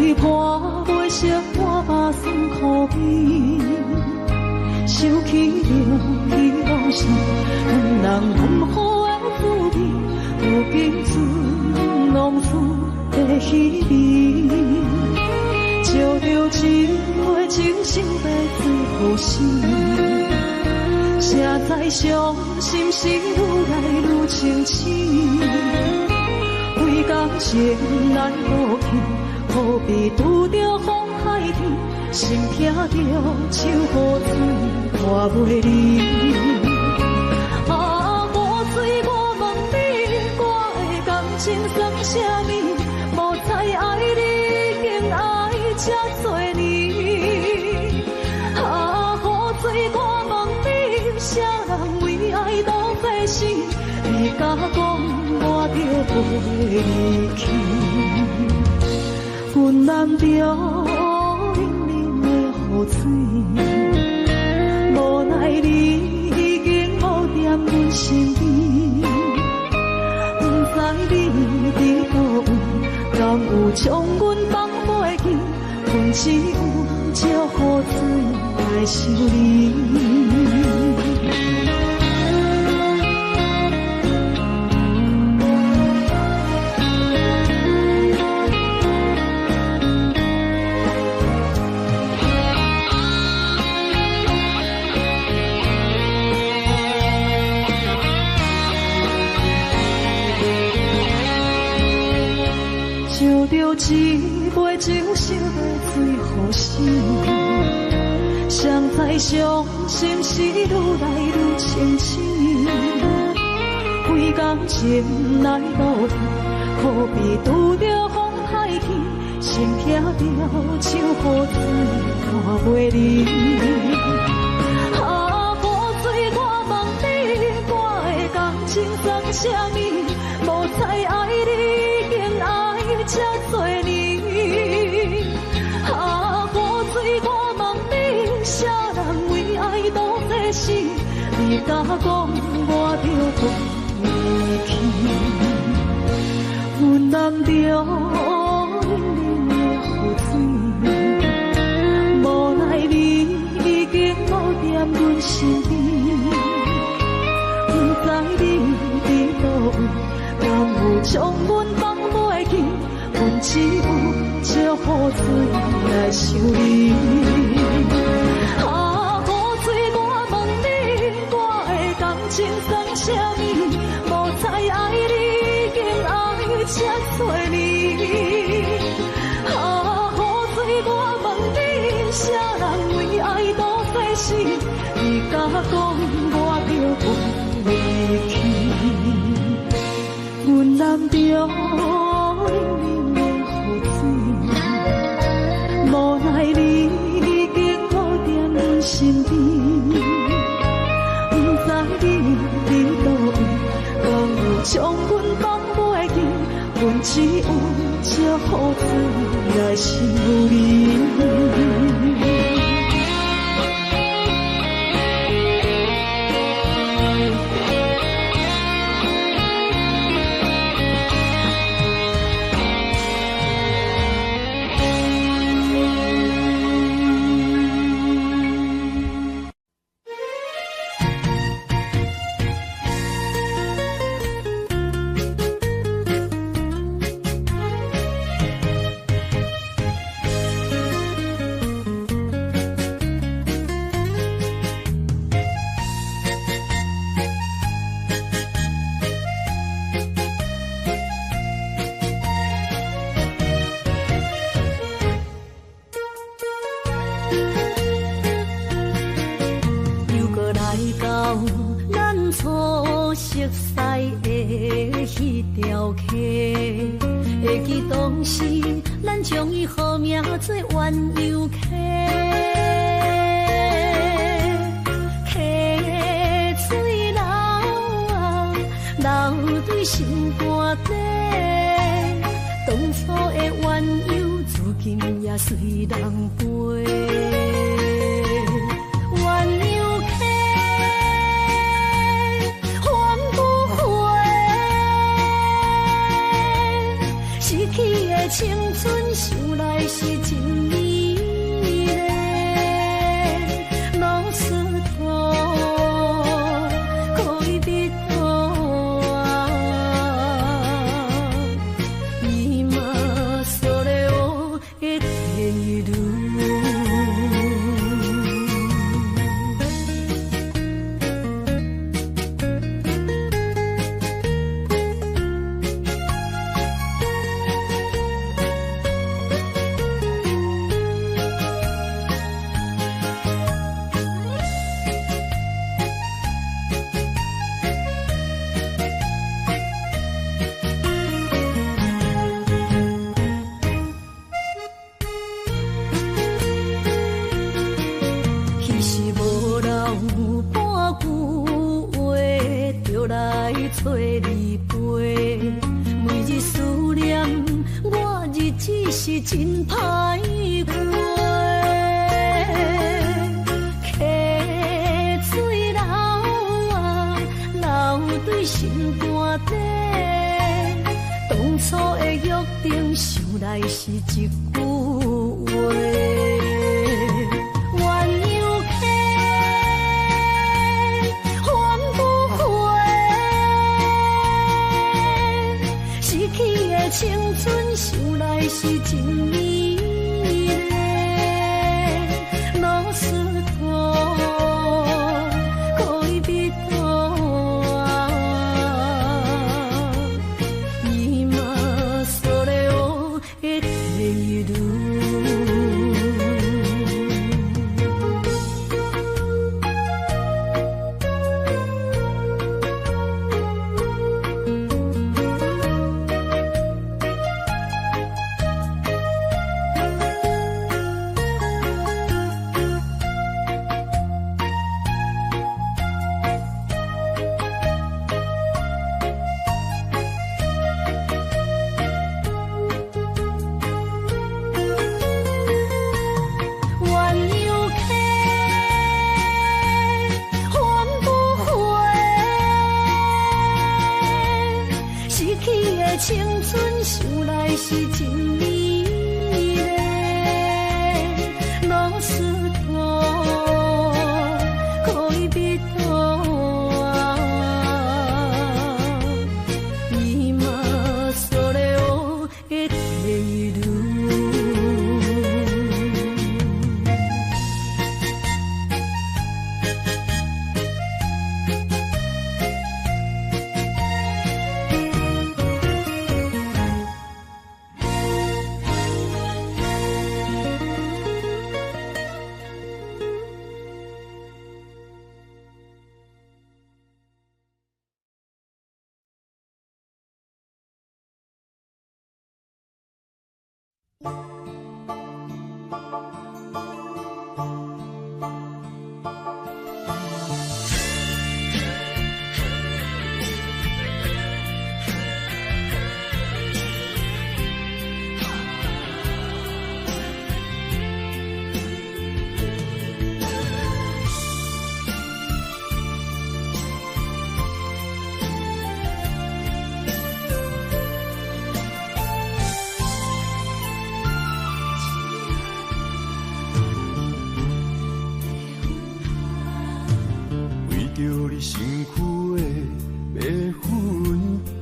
对伴袂识我把酸苦味，想起了彼往事，阮人温好的滋味，如今只拢输在稀微。照着一回情深白最好死，谁知伤心事愈来愈清醒。为感情来落去，何必拄着风海天？心痛着手雨水拖袂离。啊，雨水，我问你，我的感情算啥物？无猜爱你，竟爱这多年。啊，雨水，我问你，啥人为爱都费死？你甲讲我着飞离去，阮难着冷冷的雨水，无奈你已经无踮阮身边，不知你伫倒位，敢有将阮放袂记？阮只有借雨水来想你。一杯酒烧的最好死，谁知伤心事愈来愈清醒。为感情来落去，何必拄着风海天？心痛着手雨水拖袂离。啊，雨水，我问你，我的感情算啥物？无猜爱你，竟爱这多年。啊，雨水，我问你，啥人为爱都费死？你甲讲我着飞离去，阮难着冷冷的雨水，无奈你已经无踮阮身边，不知你伫倒位，敢有将阮放袂记？阮只有借雨水来想你。啊，雨水，我问你，我的感情算啥物？无猜爱你，竟爱这多年。啊，雨水，我问你，啥人为爱都费死？你甲讲我着飞离去，阮难着。无奈你已经无踮阮身边，不知你伫倒位，敢有将阮放袂记？阮只有借雨水来想你。青春想来是真美丽，拢是土，可以比土啊，伊嘛所了的天路。找你陪，每日思念，我日子是真歹过。溪水流啊，流对心肝底。当初的约定，想来是一句话。青春想来是真美丽，拢是土，可以比土啊，伊嘛所了的地路。青春想来是真美丽，拢是土，可以比土啊，伊嘛所了的地路。身躯的要分香，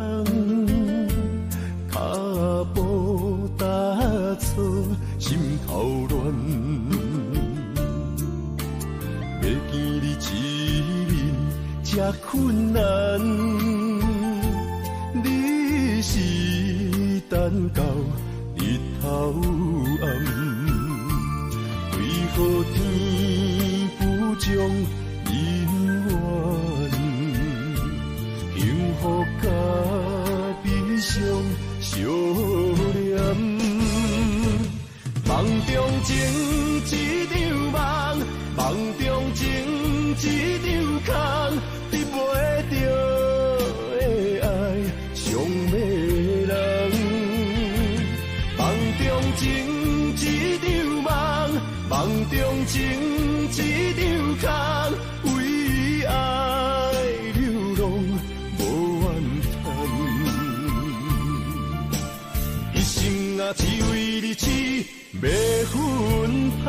脚步踏错，心头乱。要见你一面，这困难。你是等到日头暗，为何天不将？幸福甲悲伤相连，梦中情一场梦，梦中情一场空，得袂着的爱上迷人。梦中情一场梦，梦中情一场空，为爱流浪。一痴，要分芳。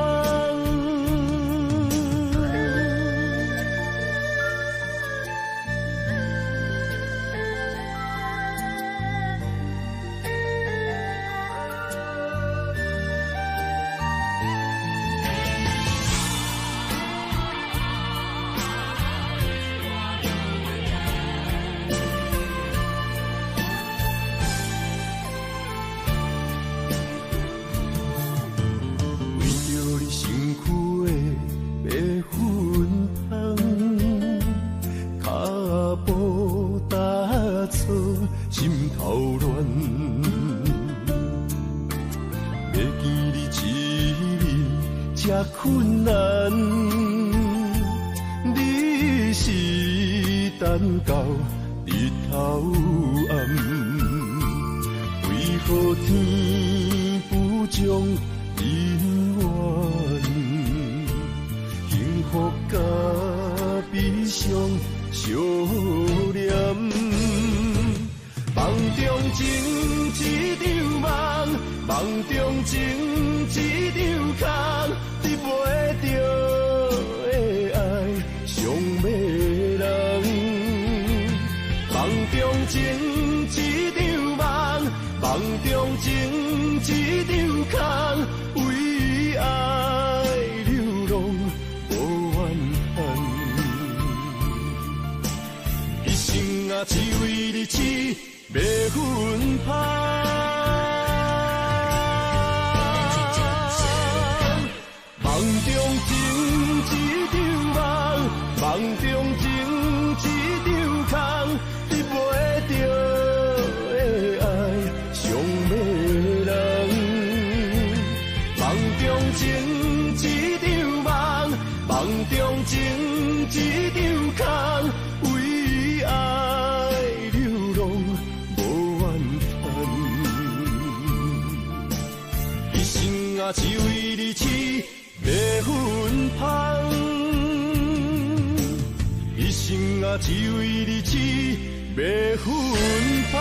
困难，你是等到日头暗，为何天不将人怨？幸福甲悲伤相连，梦中情一场梦，梦中情一场空。得袂着的爱，上迷人。梦中情一场梦，梦中情一场空，为爱流浪无怨恨。一生啊，只为你痴，要分芳。梦中情一场梦，梦中情一场空，得袂着的爱上迷人。梦中情一场梦，梦中情一场空，为爱流浪无怨恨。一生啊，只为你痴。要分芳，一生啊，只为你痴，要分芳。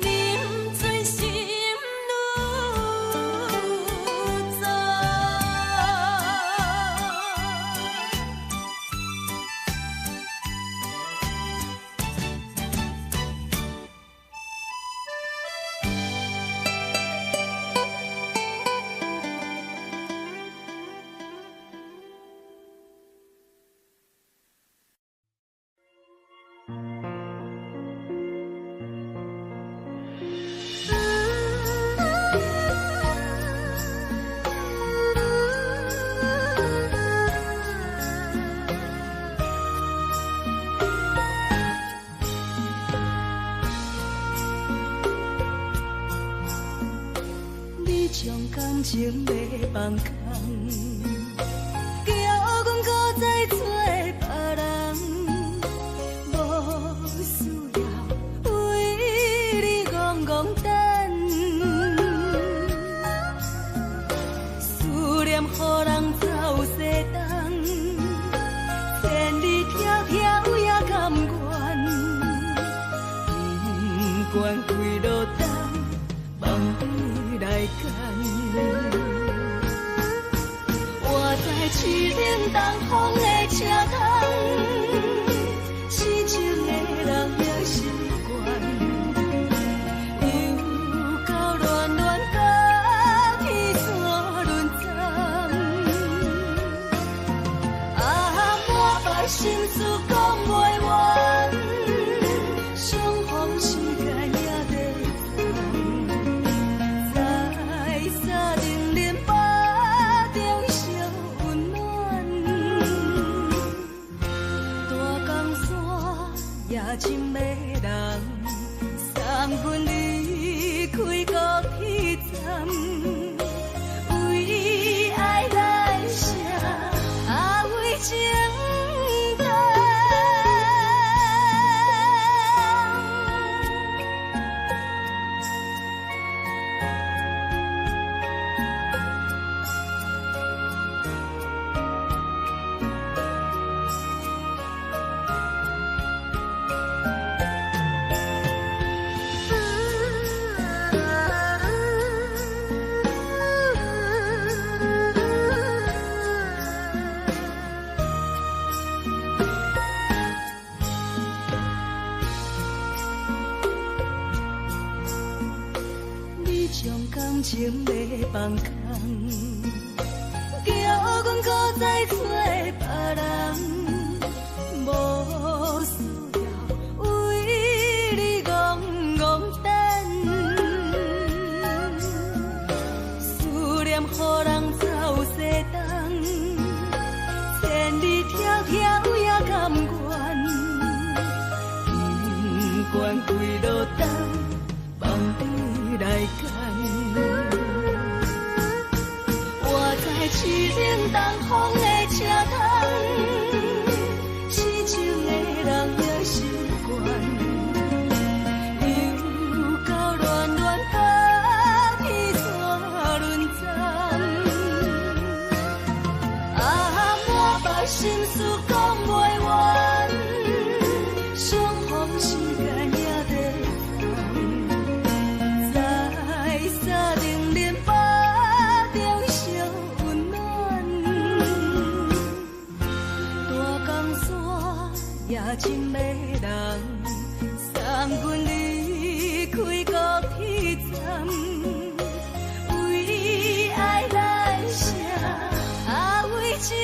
啉醉心愈重。你将感情要放空，叫阮搁再找别人，无需要为你戆戆等。思念予人走西东，千里迢迢也甘愿，不管几落冬。来干，我在痴冷东风的车窗，痴情的人也习惯，又到乱乱甲天山轮站，满腹心事讲袂完，相逢时间也在沙定连巴中烧温暖，大江山也真迷人，送阮离开高铁站，为爱来写为情长。将感情要放空，叫阮搁再找别人，无需要为你戆戆等。思念予人走西东，千里迢迢也甘愿，不管几落冬，梦里来干。我在痴冷东风的车窗，痴情的人也习惯，又到乱乱甲天山轮站，满腹心事讲袂完，相逢时间也在沙定连巴中烧温暖，大江山也真迷人，送阮离开高铁站，为爱来写为情。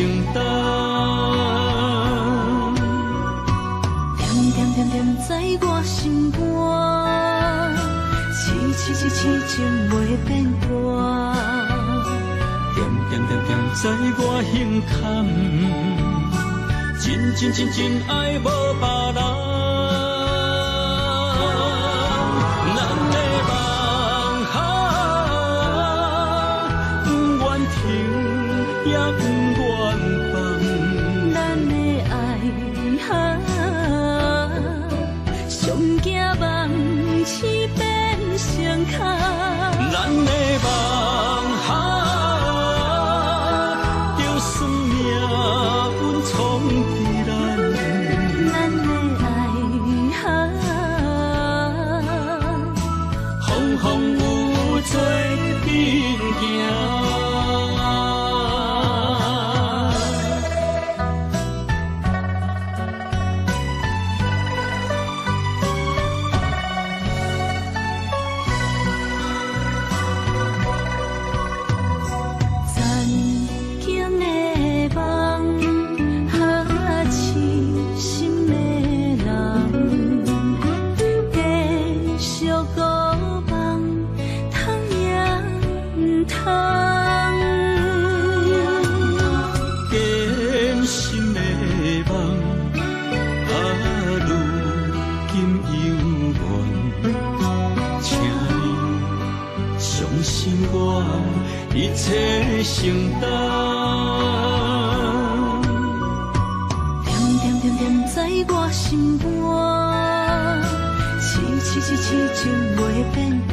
承担。点点点点在我心肝，痴情袂变大。点点点点在我胸坎，真爱无别人。也不愿放，咱的爱上惊梦痴变成空，咱的梦就算命运冲伫咱，咱的爱风风雨做阵行。一切承担，点点点点在我心肝，痴情袂变大。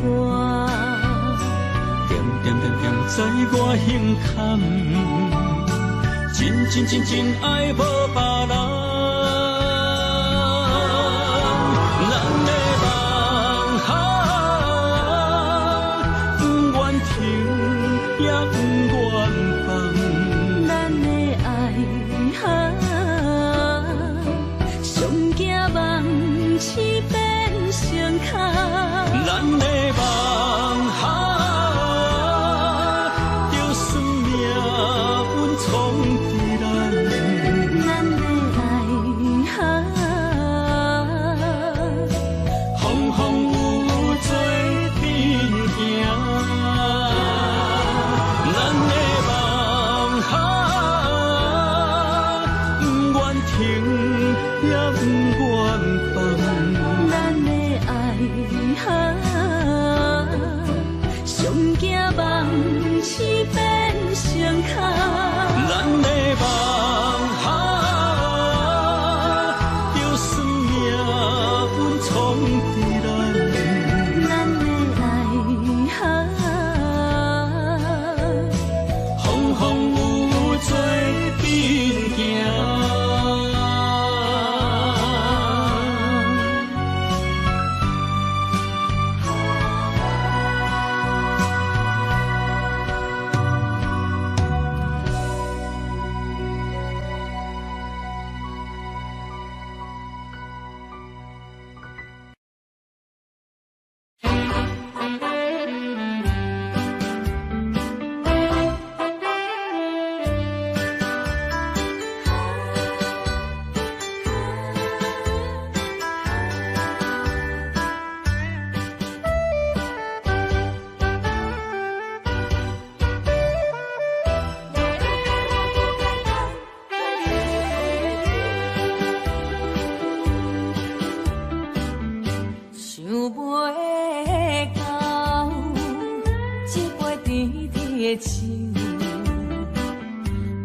点点点点在我胸坎，真爱无别人。也不愿放，咱的爱上惊梦痴变成空，咱的梦就算命运冲伫咱，咱的爱风风雨做阵行。也不愿放，咱的爱上惊梦痴变成空，咱的梦就算命运冲伫咱，咱的爱风风雨做阵行。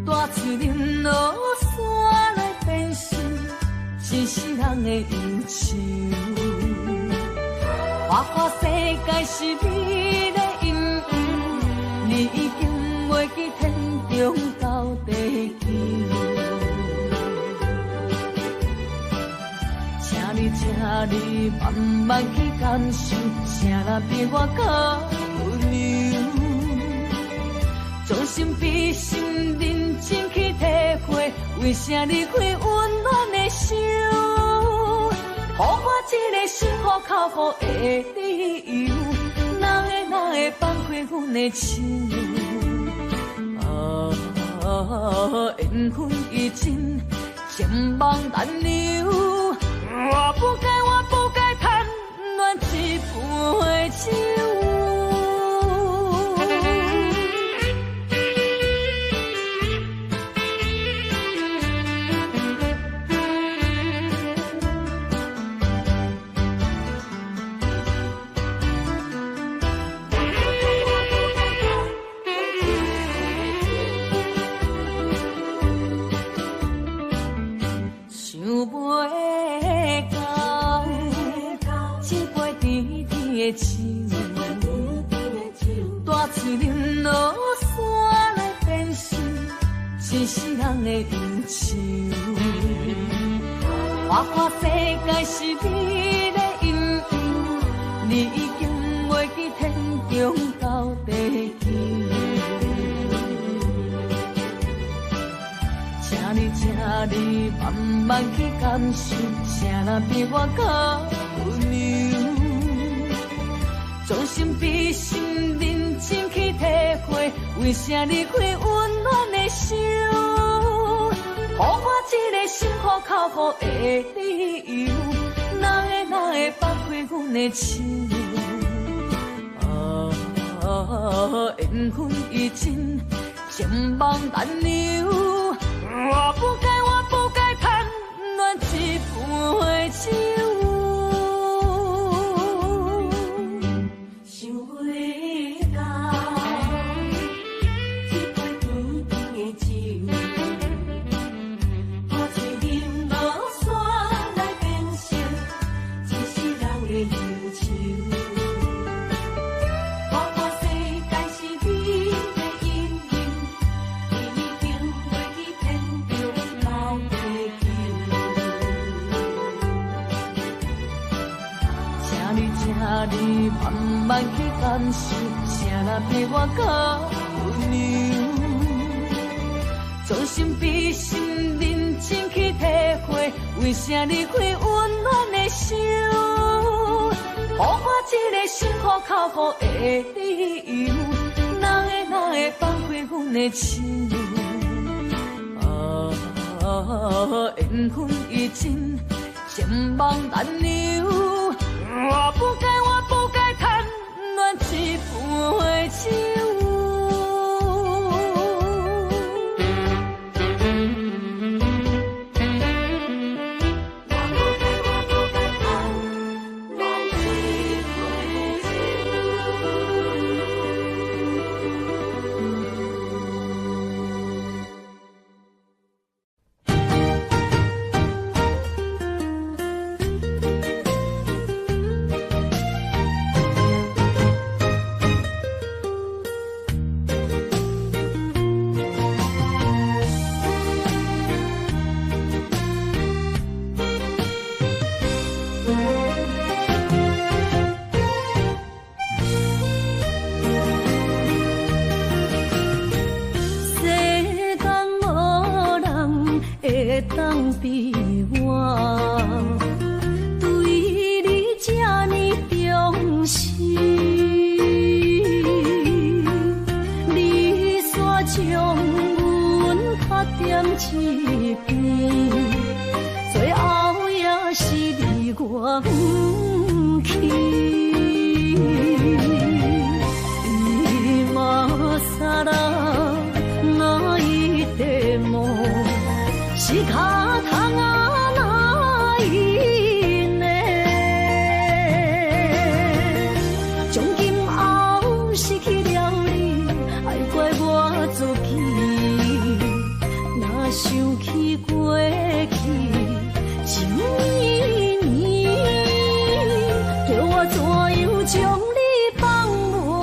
大树林落山来变成一世人的忧愁。花花世界是你的阴影，你已经袂记天中到地球。请你慢慢去感受，谁人比我较温柔？将心比心，认真去体会，为啥离开温暖的手？予我一个心苦口苦的理由，哪会放开阮的手？缘分已尽，情网难留。我不该贪恋一杯酒。大嘴啉落山来变成一世人的忧愁。看看世界是你的阴影，你已经袂记天中到地球。请你慢慢去感受，谁人比我较温柔？将心比心，认真去体会，为啥离开温暖的手？予我一个心苦口苦的理由，哪会放开阮的手？缘分已尽，情网难留。我不该贪恋一杯酒。你慢慢去感受，谁人比我较温柔？将心比心，认真去体会，为啥离开温暖的手？予我一个心苦口苦的理由，哪会放开阮的手？缘分已尽，情网难留。我不该贪恋一杯酒。当比我对你这呢重视，你煞将阮拍点一边，最后也是你我不去。今さら泣いても仕方がないね。从今后失去了你，爱怪我自己。若想起过去情意年，叫我怎样将你放袂？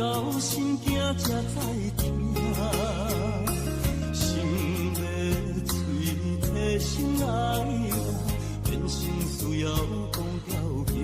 到心惊才知听，心要嘴提心爱我，变成需要讲条行。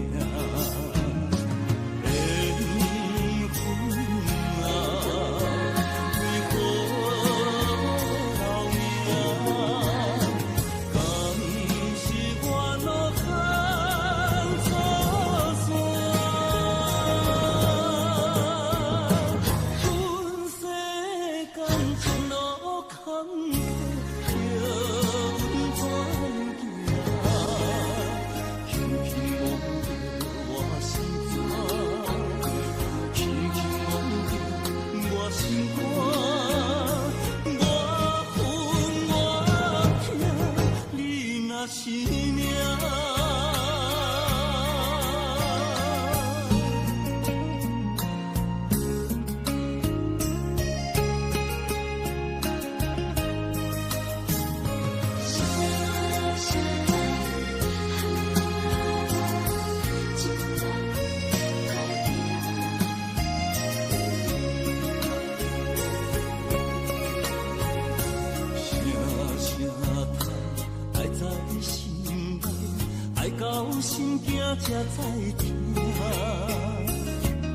心惊才知听，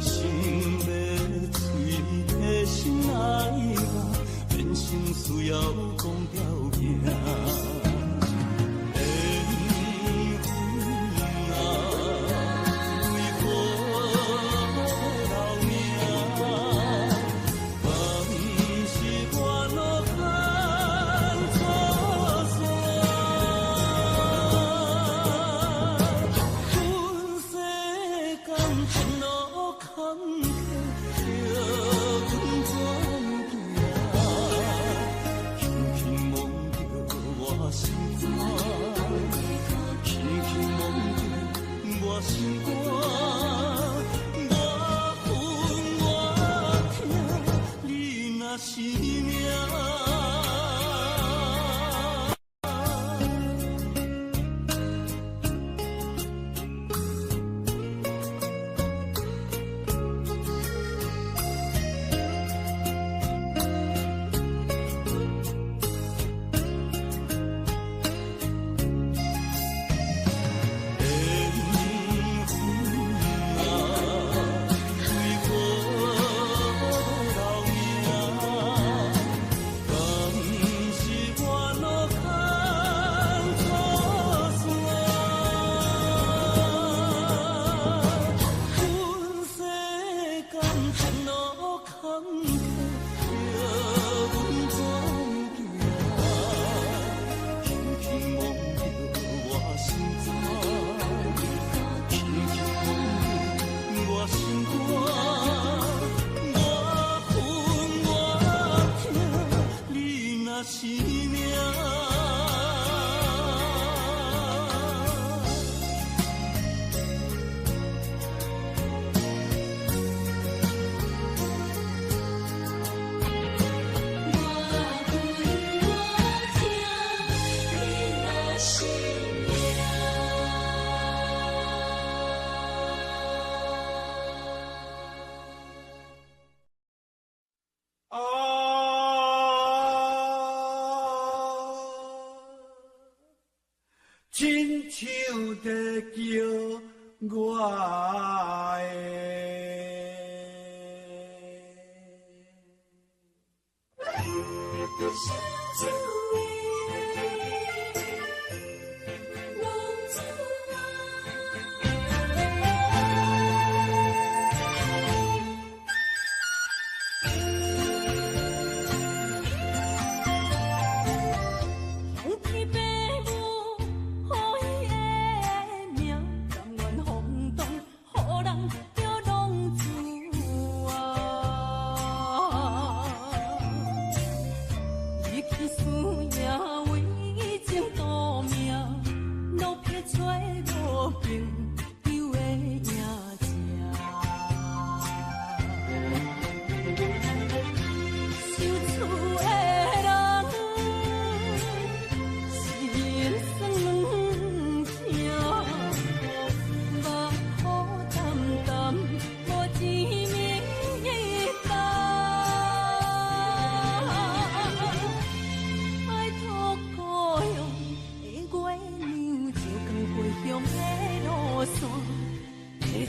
心要嘴提心爱我，变成需要讲条行。亲像在叫我路线，提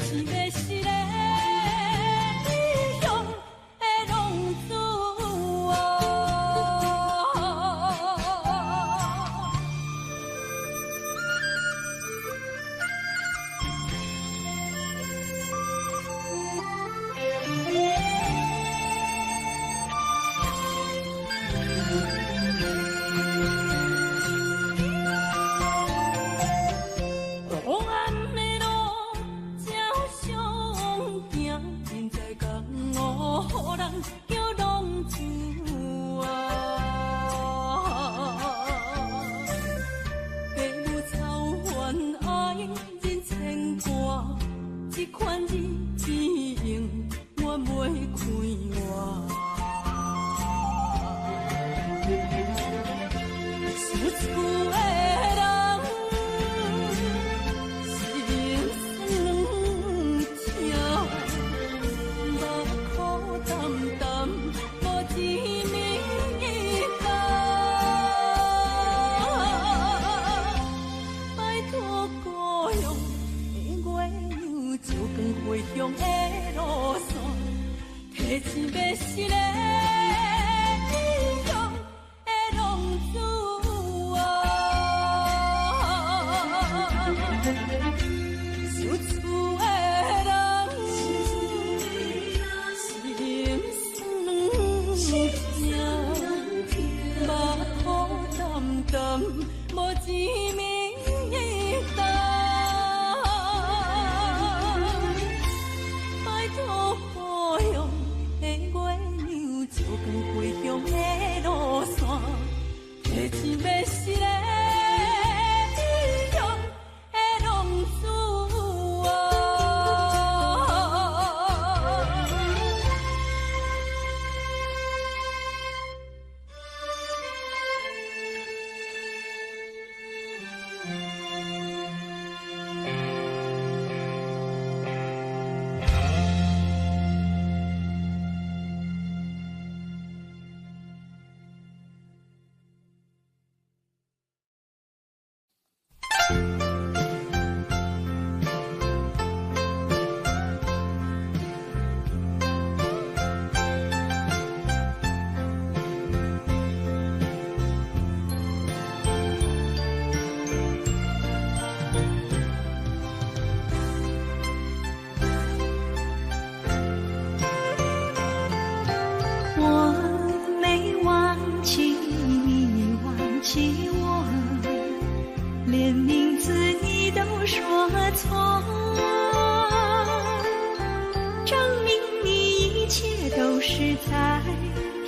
钱要是个理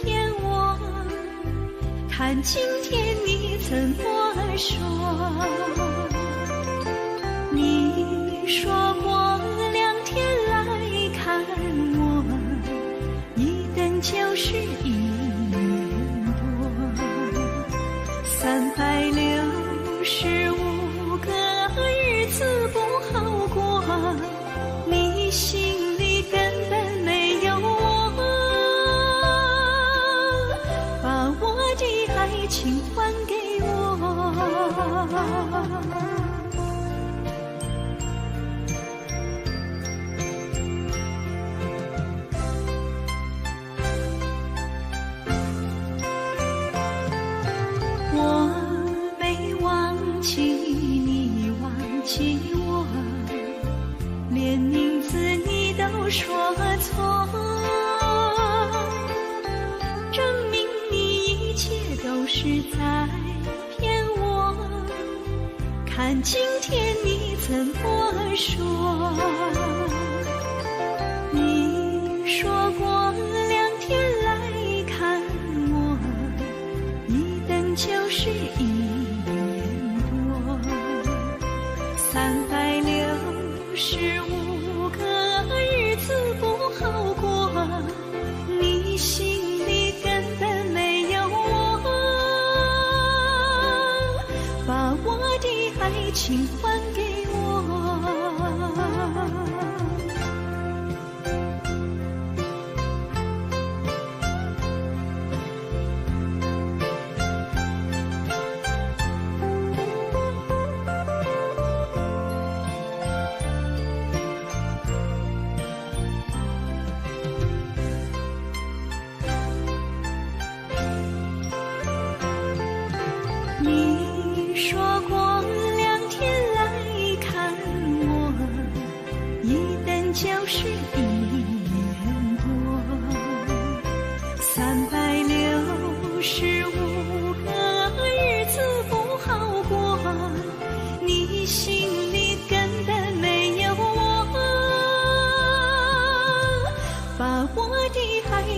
想的浪子看今天你怎么说？你说过2天来看我，一等就是1年多，365个日子不好过，你心里根本没有我，把我的爱情还给我。我没忘记你忘记我，连名字你都说错，证明你一切都是在骗我。看今天你怎么说？你说过2天来看我，一等就是1年多，365个日子不好过，你心里根本没有我，把我的爱情还给我。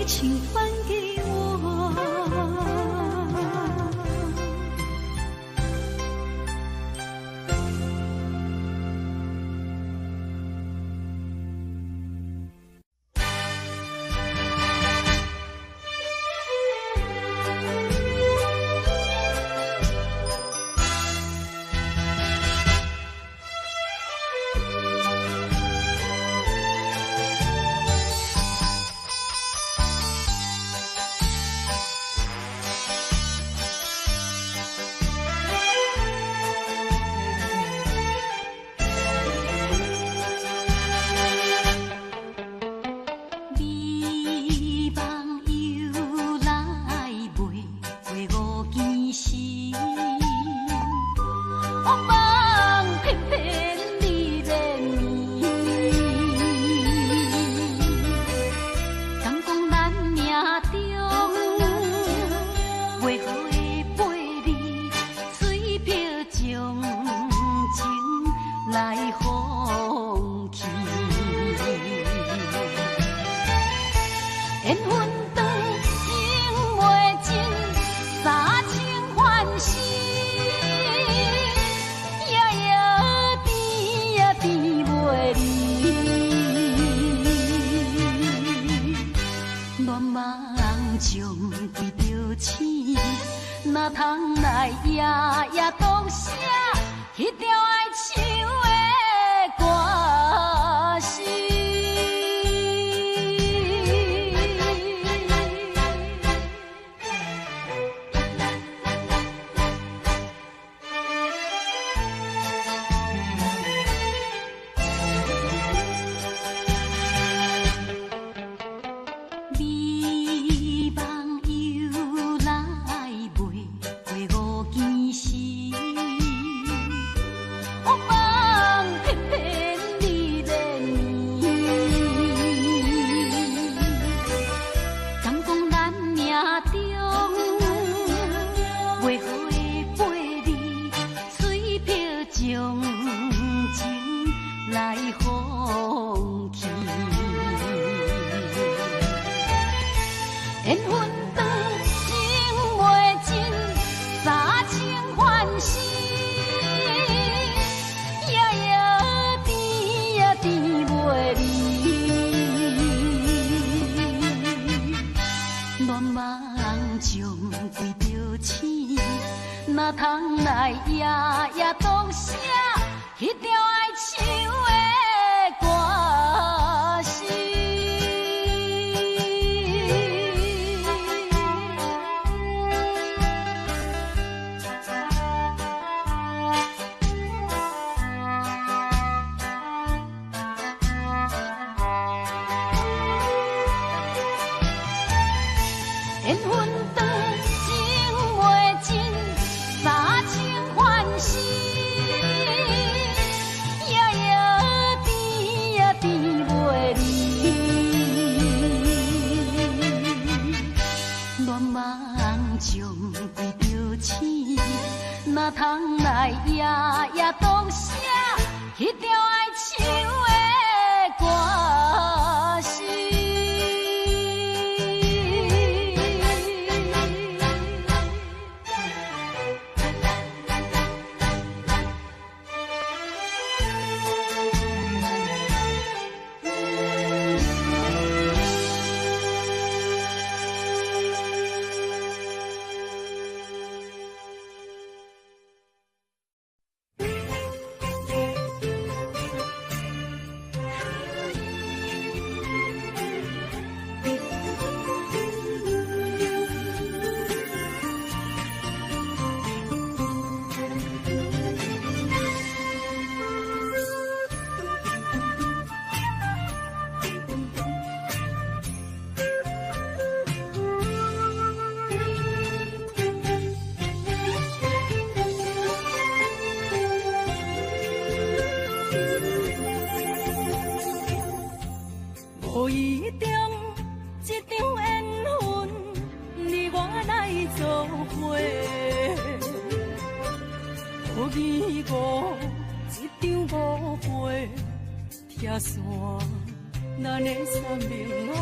情还给我。哪通来夜夜读写迄条爱唱的歌词？哪通来夜夜读写迄条爱唱的歌词？缘分长，情袂尽，三情欢喜，夜夜甜呀甜袂离。乱梦中对着醒，哪通来夜夜读写迄条爱唱的歌词？无意中一场缘分，你我来做伙。无义无一场误会，拆散咱的三明爱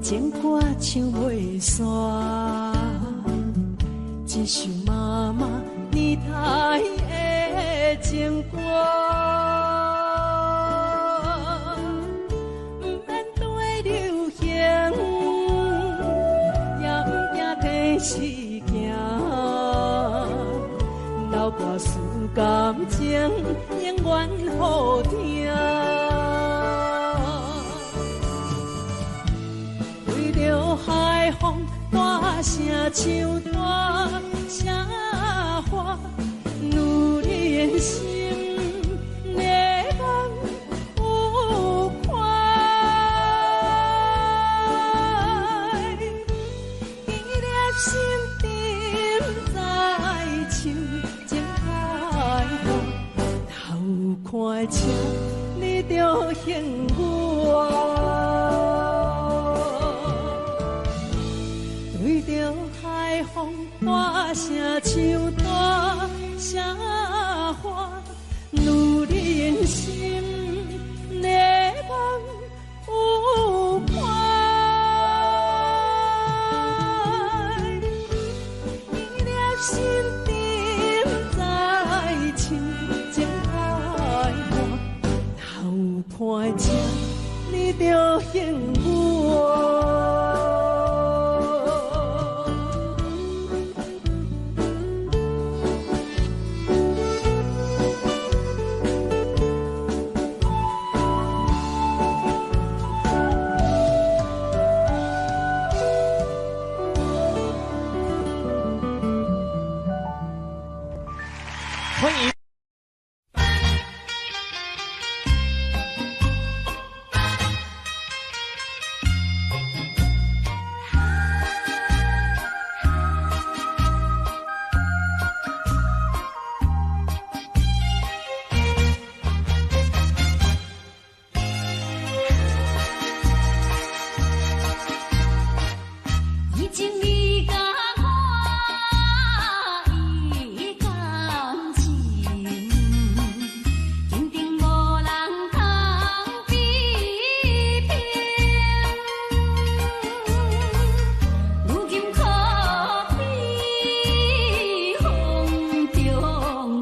情歌唱袂煞，一首妈妈年代的情歌。不免对流行，也不惊天时行，流歌词感情永远好听。为着海风大声唱大声话，女人心热望有快，记念心中在唱情开花，头看车你就幸我。对着海风大声唱大声话，女人心热望有快，记念心中在唱情开花，头看车你就幸我。欢迎。已经你甲我已感情，坚定无人通比拼。如今可比风中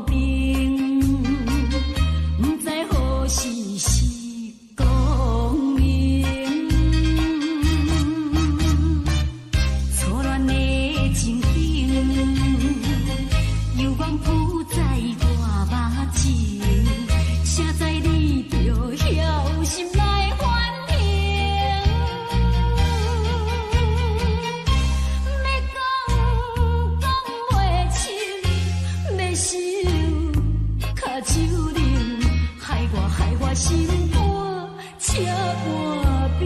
冰，不知何时是光明。错乱的情景，犹原浮在我目前，谁知你就晓心来反应？要讲袂清，要想卡手冷，害我心肝切半边。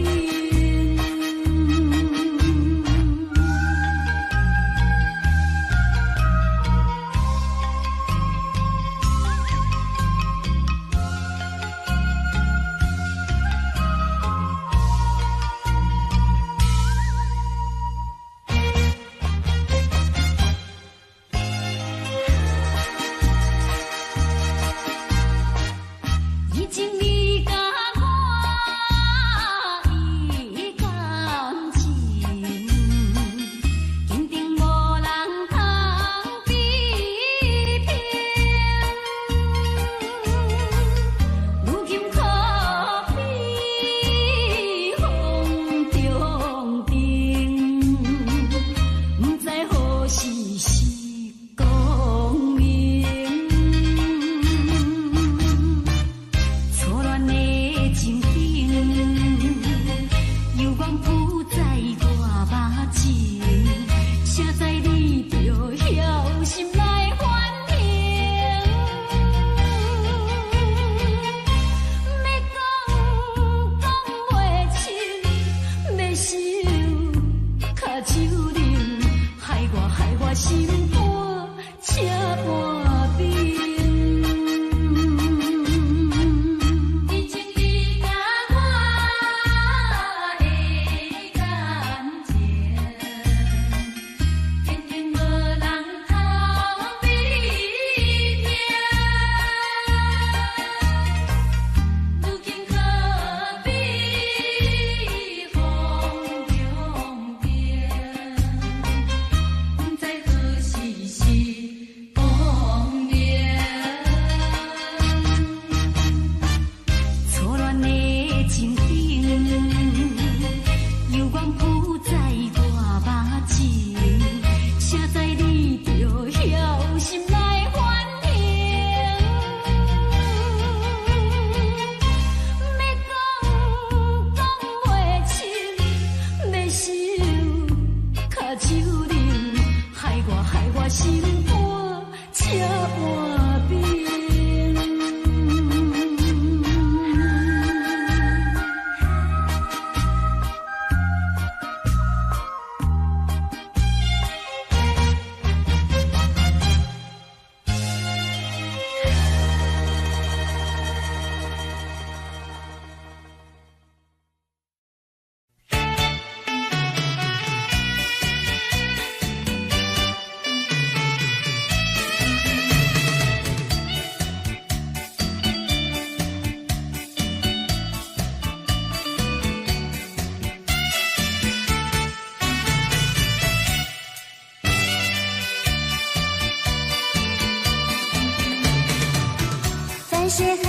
淡水河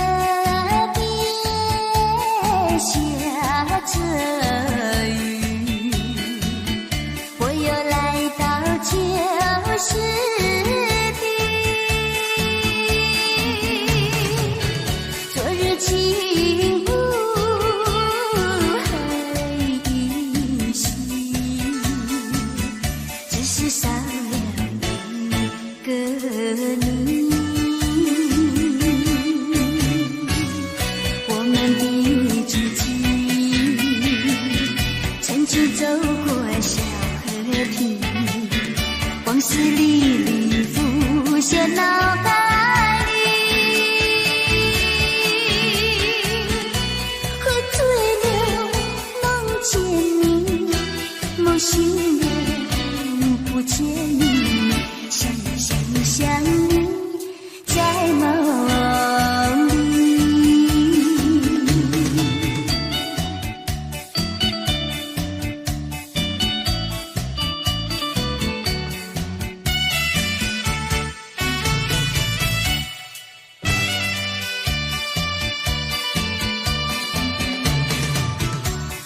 边下着雨，我又来到旧时地。昨日情雾还依稀，只是少了一个你。走过小河堤，往事历历浮现脑海里，喝醉了梦见你，梦醒了不见你，想你在梦里。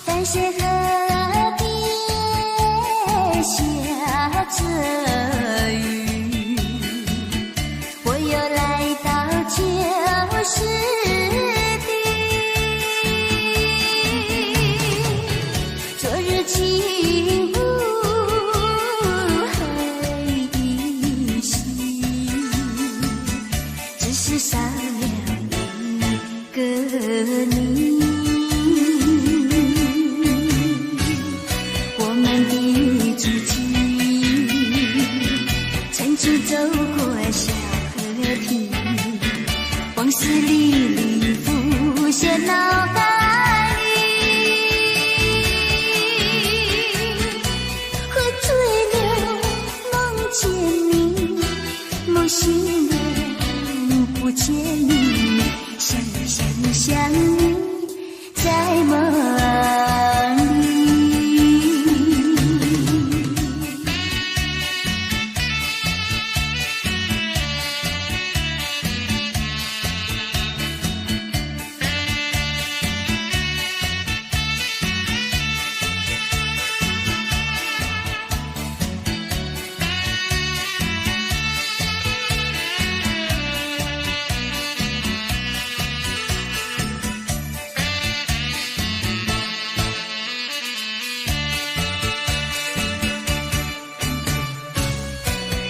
淡水河边下着雨，我又来到旧时地。昨日情雾还依稀，只是少了一个你。走过小河堤，往事历历浮现脑海里，喝醉了梦见你，梦醒了不见你，想你在梦里。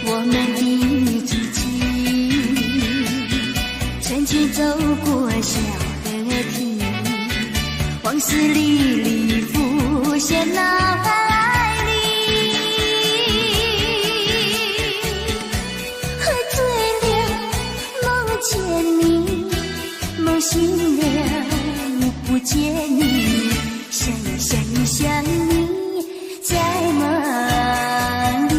我们的足迹，曾经走过小河堤，往事历历浮现脑海里，喝醉了梦见你，梦醒了不见你，想你在梦里。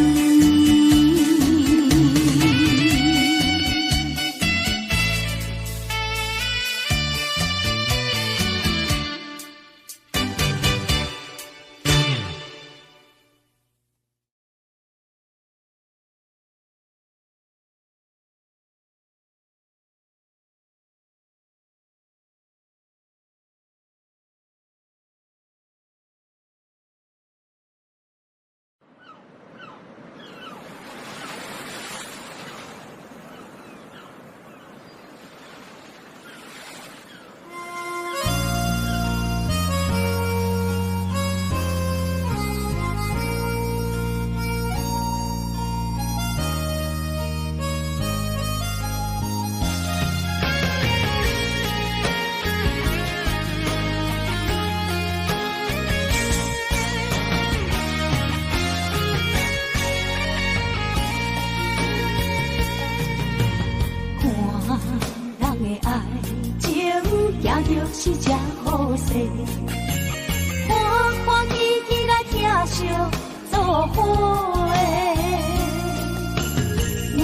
就是这好势，欢欢喜喜来疼惜做伙的，阮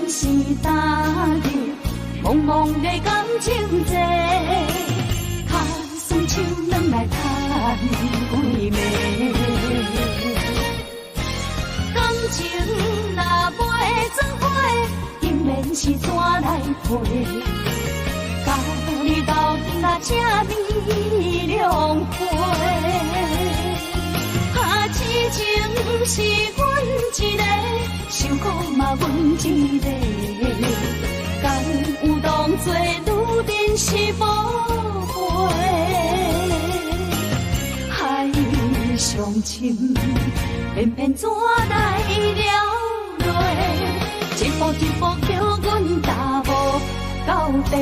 是踏入茫茫的感情际，卡酸手软来叹归暝，感情若袂转花，永远是怎来陪？这美良花。痴情是阮一个，受苦嘛阮一个，敢有当作女人是无悔？海上深，偏偏怎来了落？一步一步叫阮踏无到底。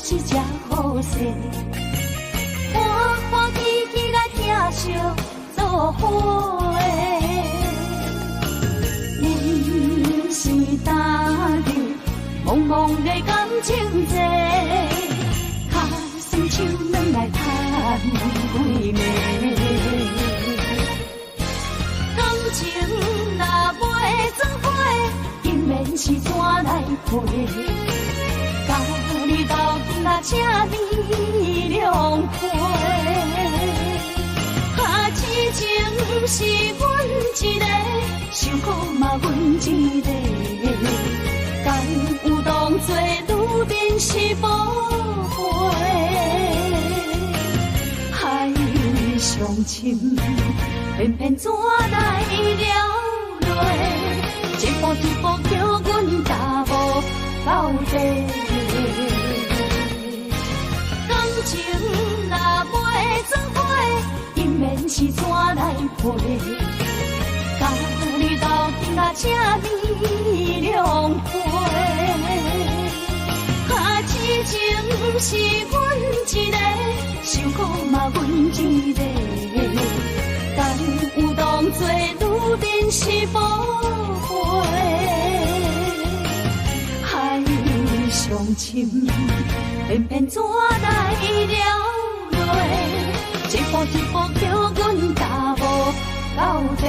是只好势，欢欢喜喜来疼惜做伙的。人生打入茫茫的感情债，卡酸手软来叹几暝。感情若袂做伙，因免是怎来陪？甲你斗阵啊，这美良花。痴情是阮一个，受苦嘛阮一个，敢有当作女人是无悔？海上深，偏偏怎来了落？一步一步叫阮踏无到底。感情若袂做伙，因免是怎来陪？甲你斗阵啊，这美良花。痴情是阮一个，受苦嘛阮一个，敢有当作女人是无悔？海上深，偏偏怎来了落？一步一步叫阮踏无到底。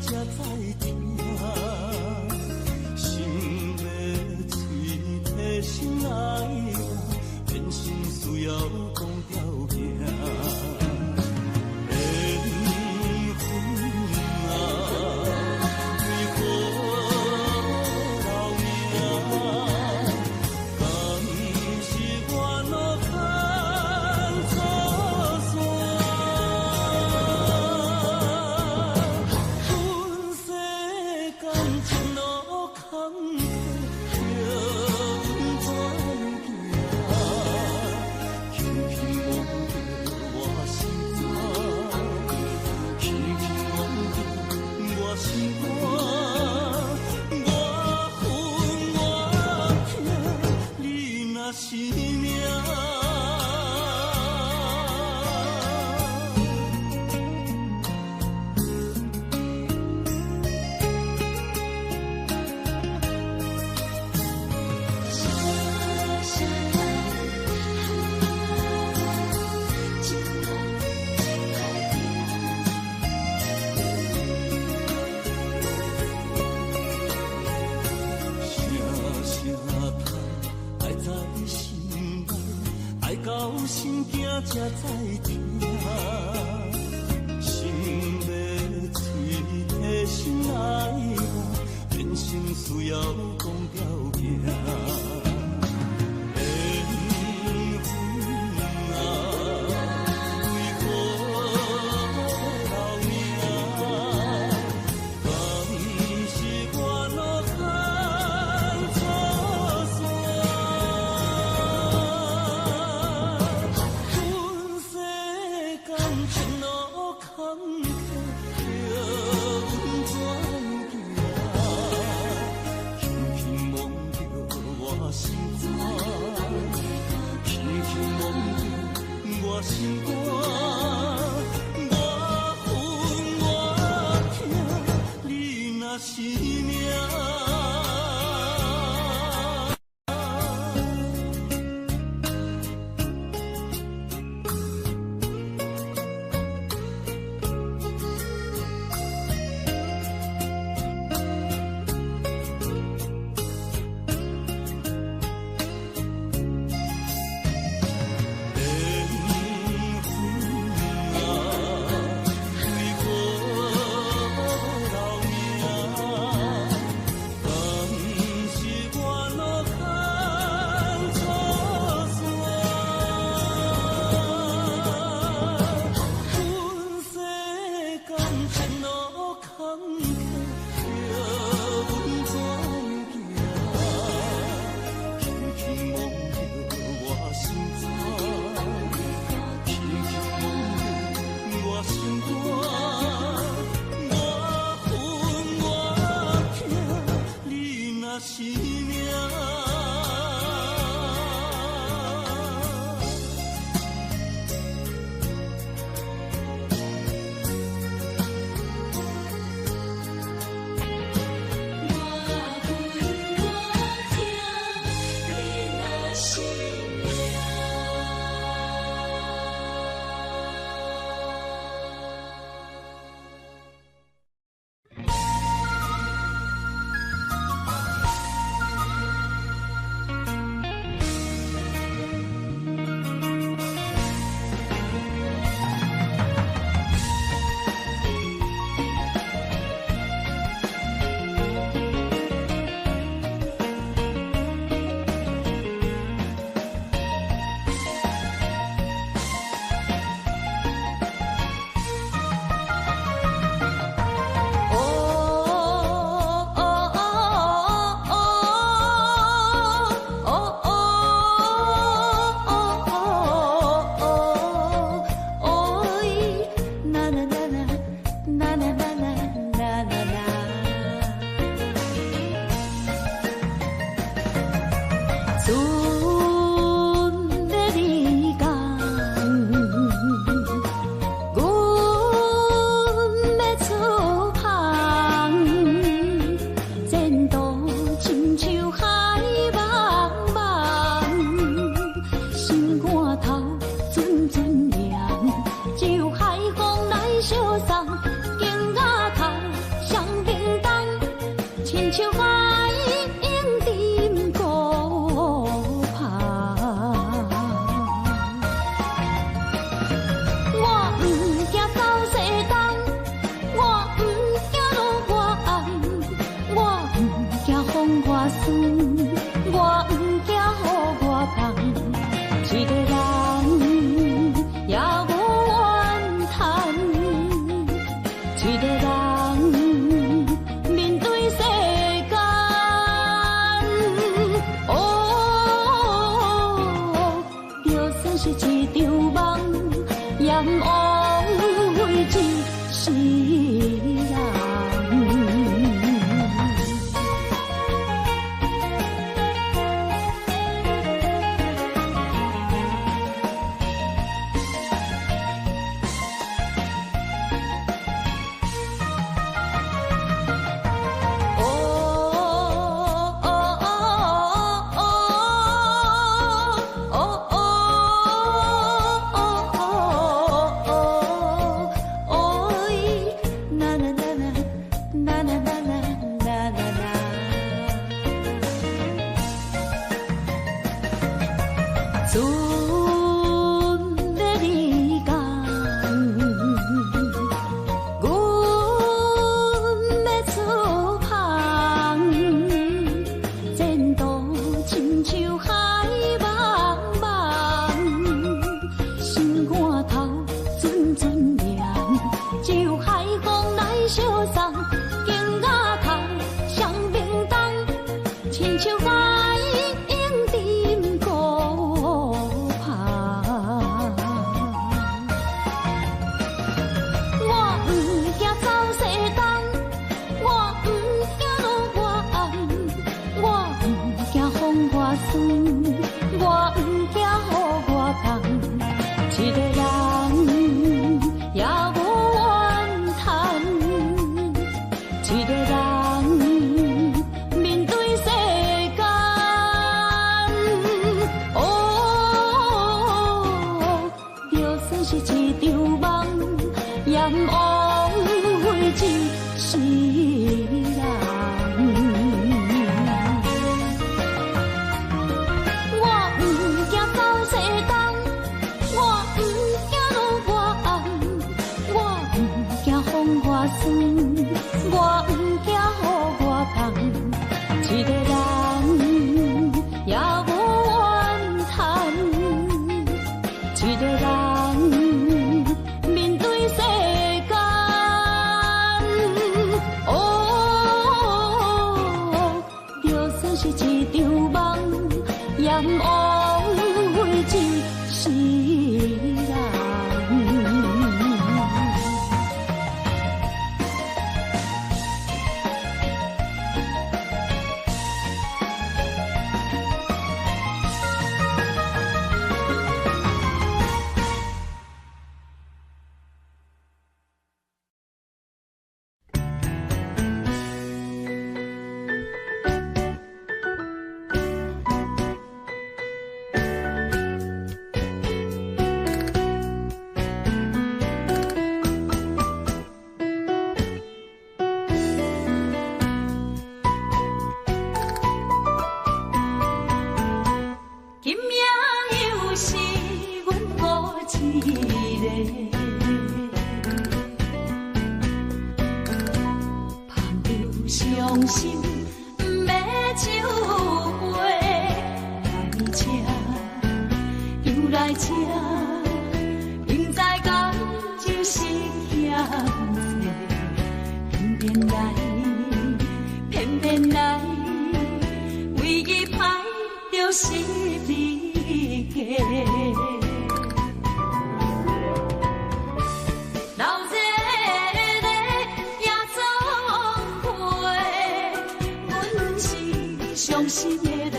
才知听，心要碎体心爱我，变心需要讲条件。心惊才知听，心要碎体心爱我，变成需要讲条件。心肝。哦，伤心，不要酒杯来吃，又来吃，明知感就是嫌多，偏偏来，偏偏来，唯一歹就是你家。伤心的人，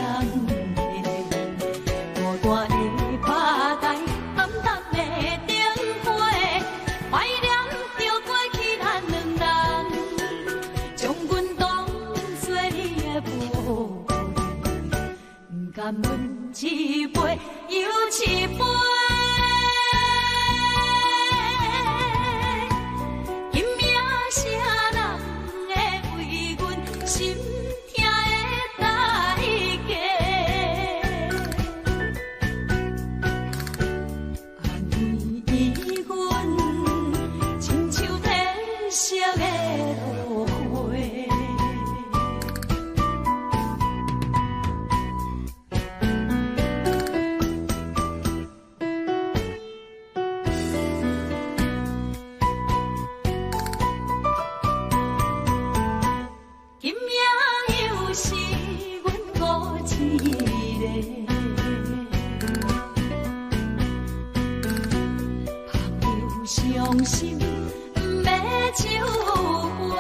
大大的巴台，暗淡的灯花，怀念着过去咱两人，将阮当作你的无恋，不甘阮一杯又一杯。伤心，不要酒杯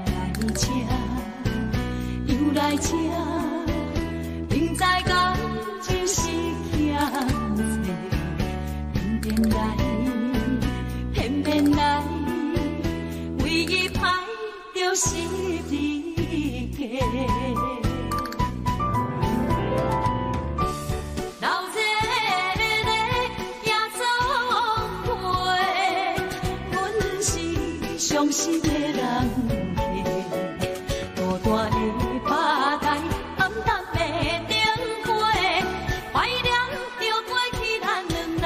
来吃，又来吃，明知感情是欠多，偏偏来，偏偏来，唯一歹就是你家。伤心的人大大的巴台，暗淡的灯花，怀念着过去咱两人，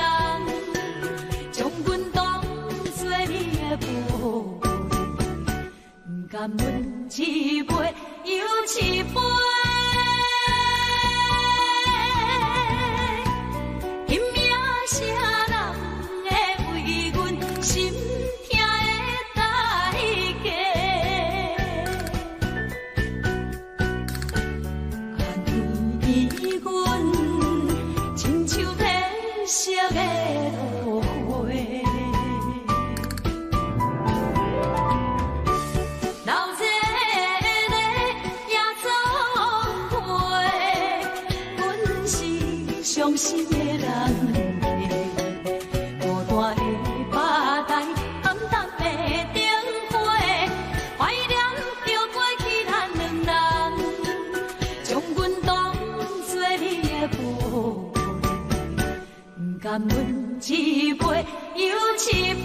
将阮当作你的无恋，不甘阮一杯又一杯。伤心的人，大大的巴台，暗淡的灯花，怀念着过去咱两人，将阮当作你的无恋，不甘阮一杯又一杯。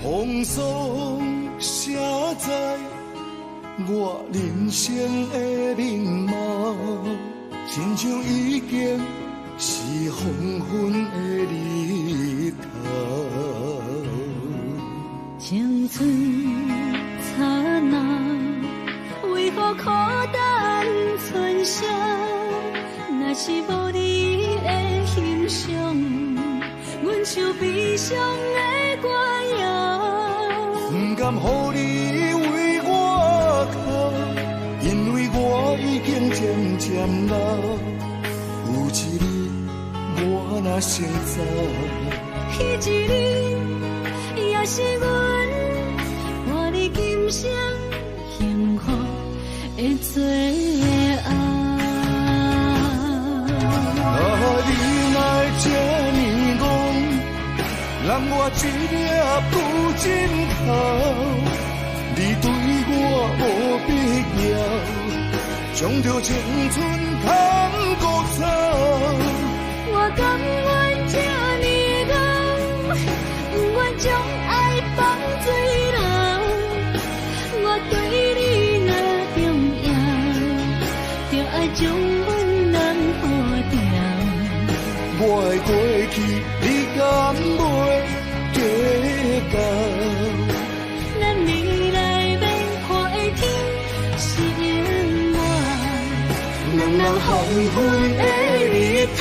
风霜写在我人生的面貌，亲像已经是黄昏的日头。青春擦像悲伤的歌谣，不甘予你为我哭，因为我已经渐渐老。有一日我若先走，彼一日也是阮伴你今生幸福的最后。你来这呢戆，让我一粒不尽头。你对我无必要，将着青春通过走。我甘愿这呢戆，不愿将爱放水流。我对你若重要，就爱将阮人护掉。我的过去，你敢袂计较？咱未来要看的天是永远，两人黄昏的日头。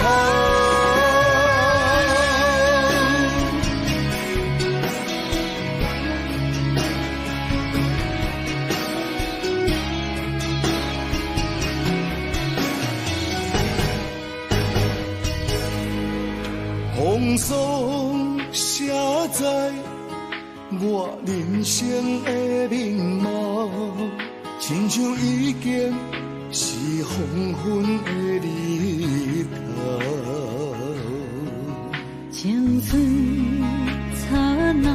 风霜写在我人生的面貌，亲像已经是黄昏的日头。青春刹那，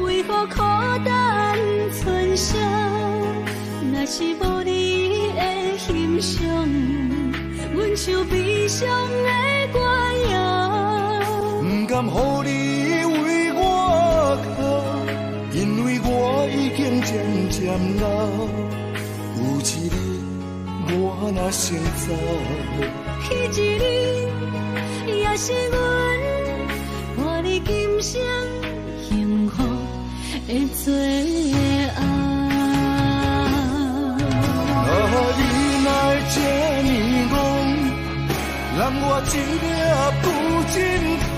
为何孤单春宵？若是无你的欣赏，阮像悲伤的歌谣。不甘予你为我哭，因为我已经渐渐老。有一日我若先走，彼一日也是阮伴你今生幸福的最后。你来这呢戆，让我一粒不尽头。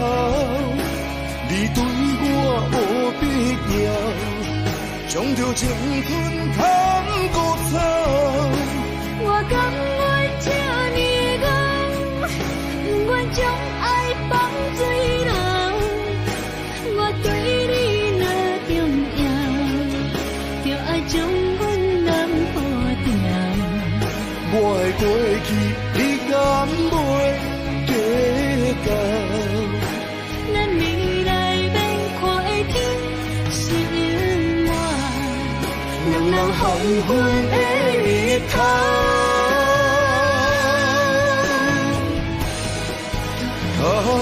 你对我无必要，将着青春通过走。我甘愿这呢戆，不愿将爱放水流。我对你若重要，就爱将阮人护掉。我的过去，你敢袂计较？咱未来要看的天是永远，两人黄昏的日头。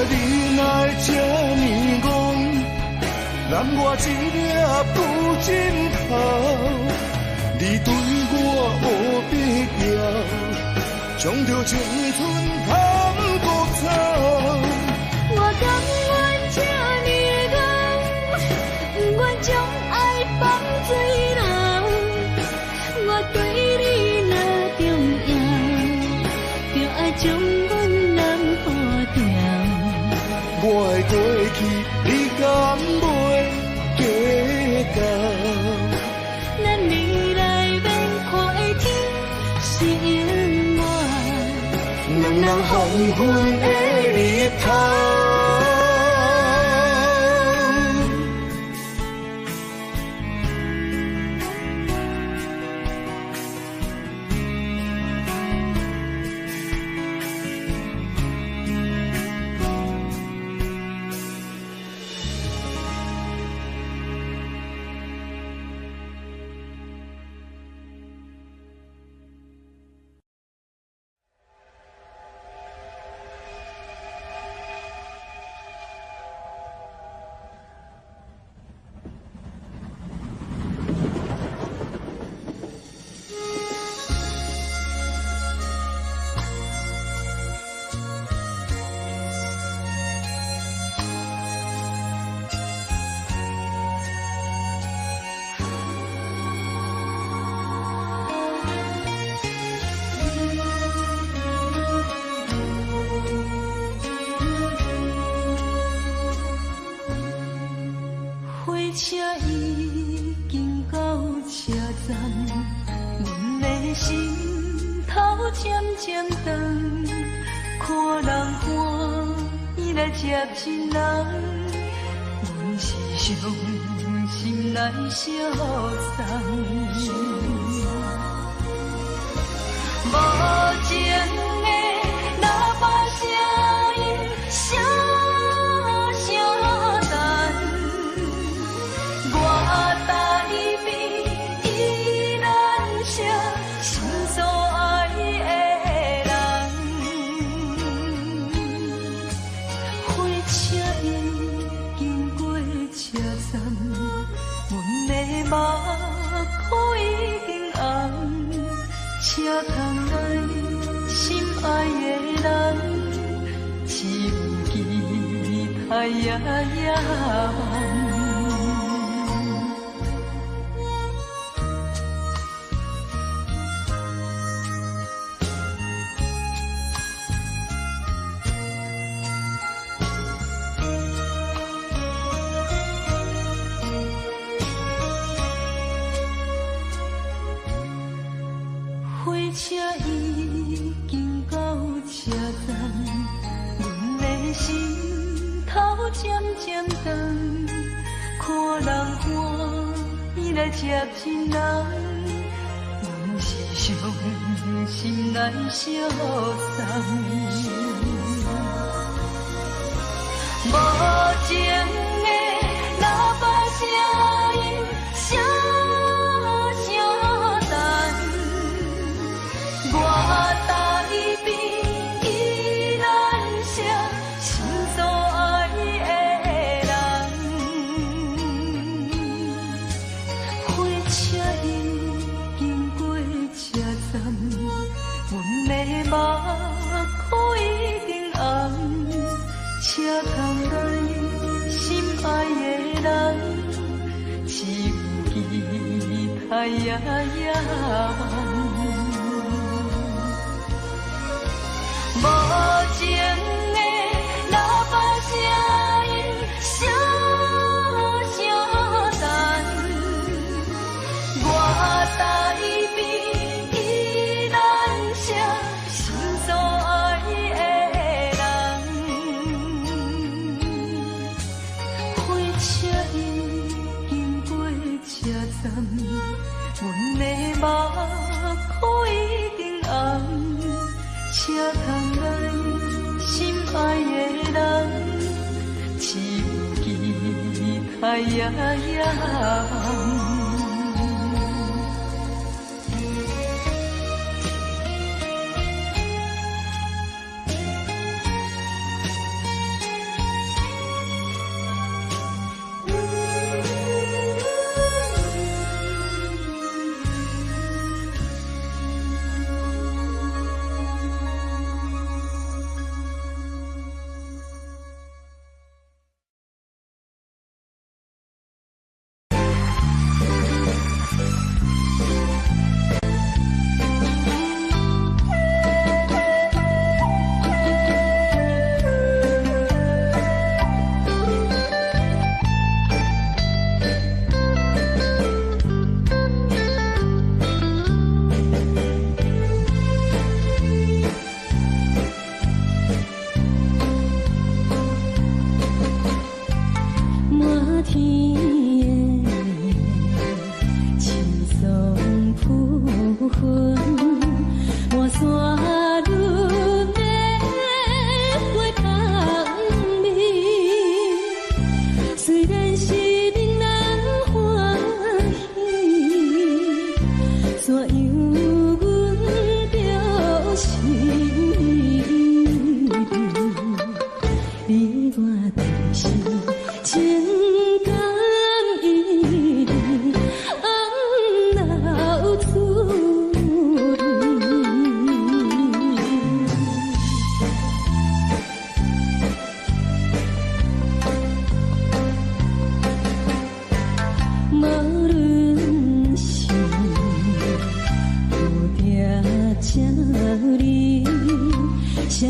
你来这呢戆，让我一粒不尽头。你对我无必要，将着青春通过走。我甘愿这呢戆，不愿将爱放水流。我对你若重要，就爱将阮人护掉。我的过去，你敢袂计较？咱未来要看的天是永远，两人黄昏的日头。车已经到车站，阮的心头渐渐长，看人欢喜来接亲人，阮是伤心来相送。无情的喇叭声音，声声淡。我台边依然写心所爱的人，火车已经过车站，阮的目眶已经红，车窗内心爱的人，只有期待夜梦。火车已经到车站，阮的心头渐渐长，看人欢喜来接亲人，阮是伤心来相送。无情的喇叭声音，声声淡。我台边依然写心所爱的人，火车已经过车站，阮的目眶已经红，车窗内心爱的人，只有期待夜梦。无情的喇叭声音，声声淡。我台边依然写心所爱的人，火车已经过车站，阮的目眶已经红，车窗内心爱的人，只有期待夜梦。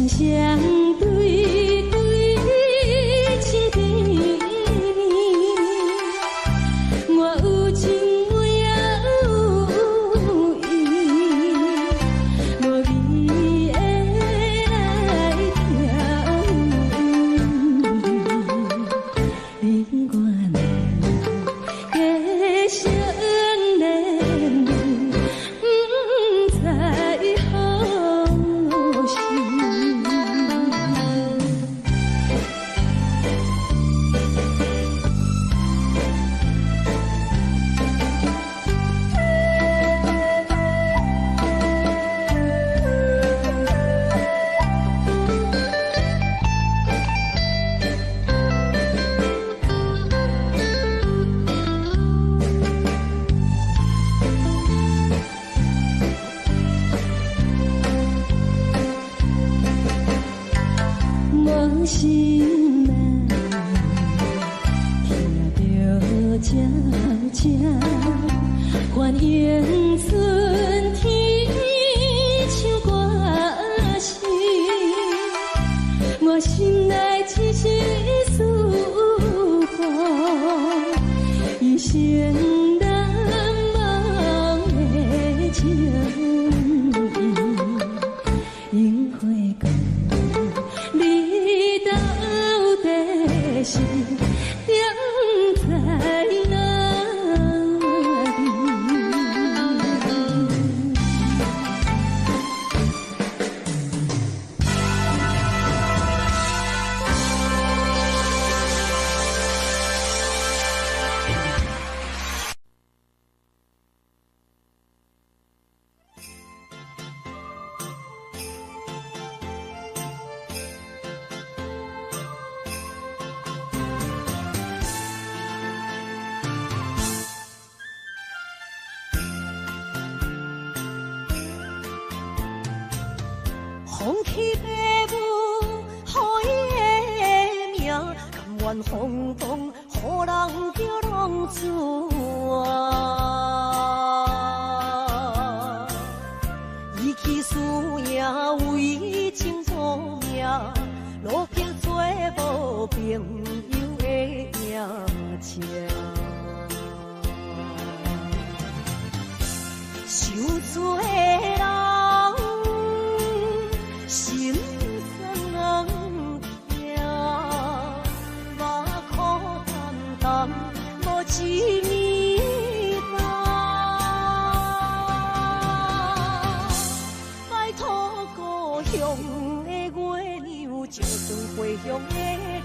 相对对，情这愿永存天像歌声，我心内只是思念，一生难忘的情意，樱花讲你到底是踮在哪里？风起白雾，予伊的名，甘愿风风，予人叫浪子啊。伊去输赢为情搏命，路径做无朋友的命情。受罪的人。心酸人听，目眶淡淡，无一面红。拜托故乡的月亮，照断回乡的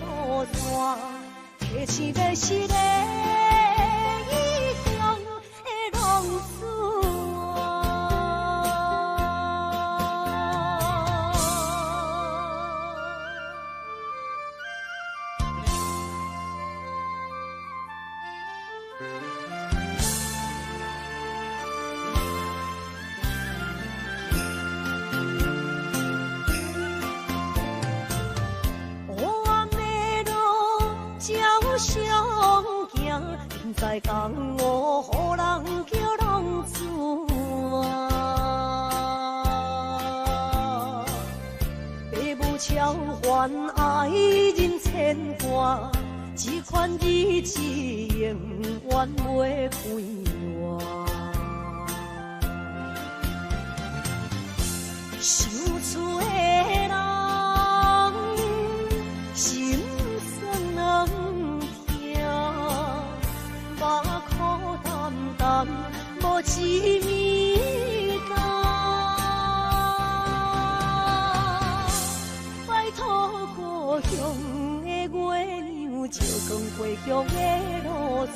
路线，提起要是个异乡的浪子。在江湖，予人叫浪子啊！父母超还爱人千般，这款日子永远袂归我。受罪的人，心酸人听。目眶淡淡，无一面红。拜托故乡的月亮，照光回乡的路线，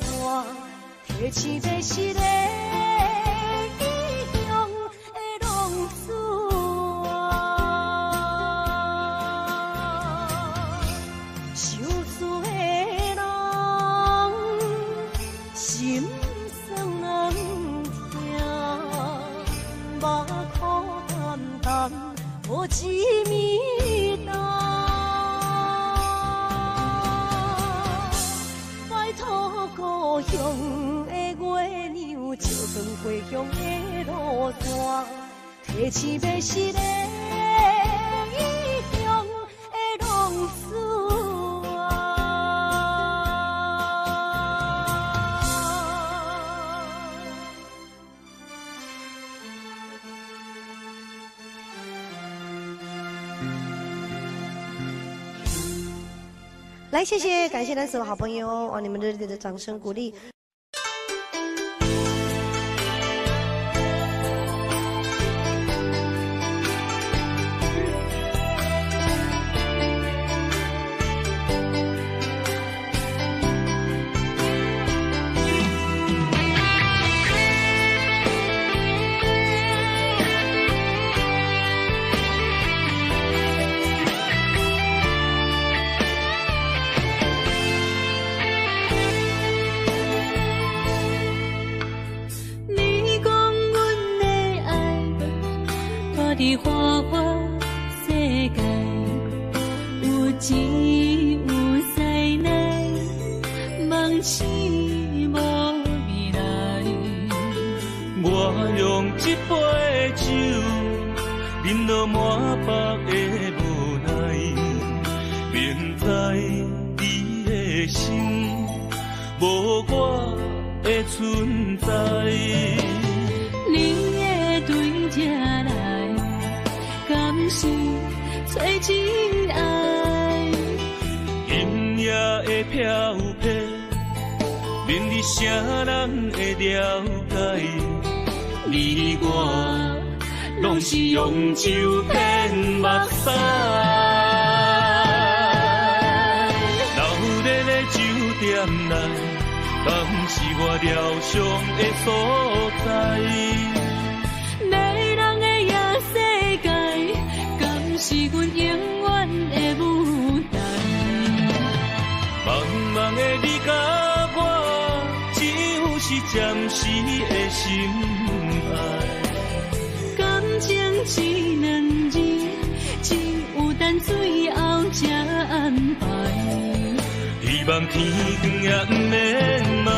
提起要是个异乡的浪子啊！受罪的人。心酸人听，目眶淡淡，无一面红。拜托故乡的月亮，照光回乡的路线，提起要是个异乡的浪子啊！来，谢谢，感谢咱所有好朋友，哇，你们热烈的掌声鼓励。伫花花世界，有钱有势来，梦醒无未来。满腹的无奈，明知你的心无我的存在。你的对这来，敢是找真爱？阴夜的飘泊，明日啥人会了解？你我拢是用酒骗目屎，流热的酒店内，敢是我疗伤的所在？迷人的夜世界，敢是阮永远的舞台？茫茫的你甲我，只有是暂时的心爱。感情只两字，只有等最后才安排。希望天光也不免问，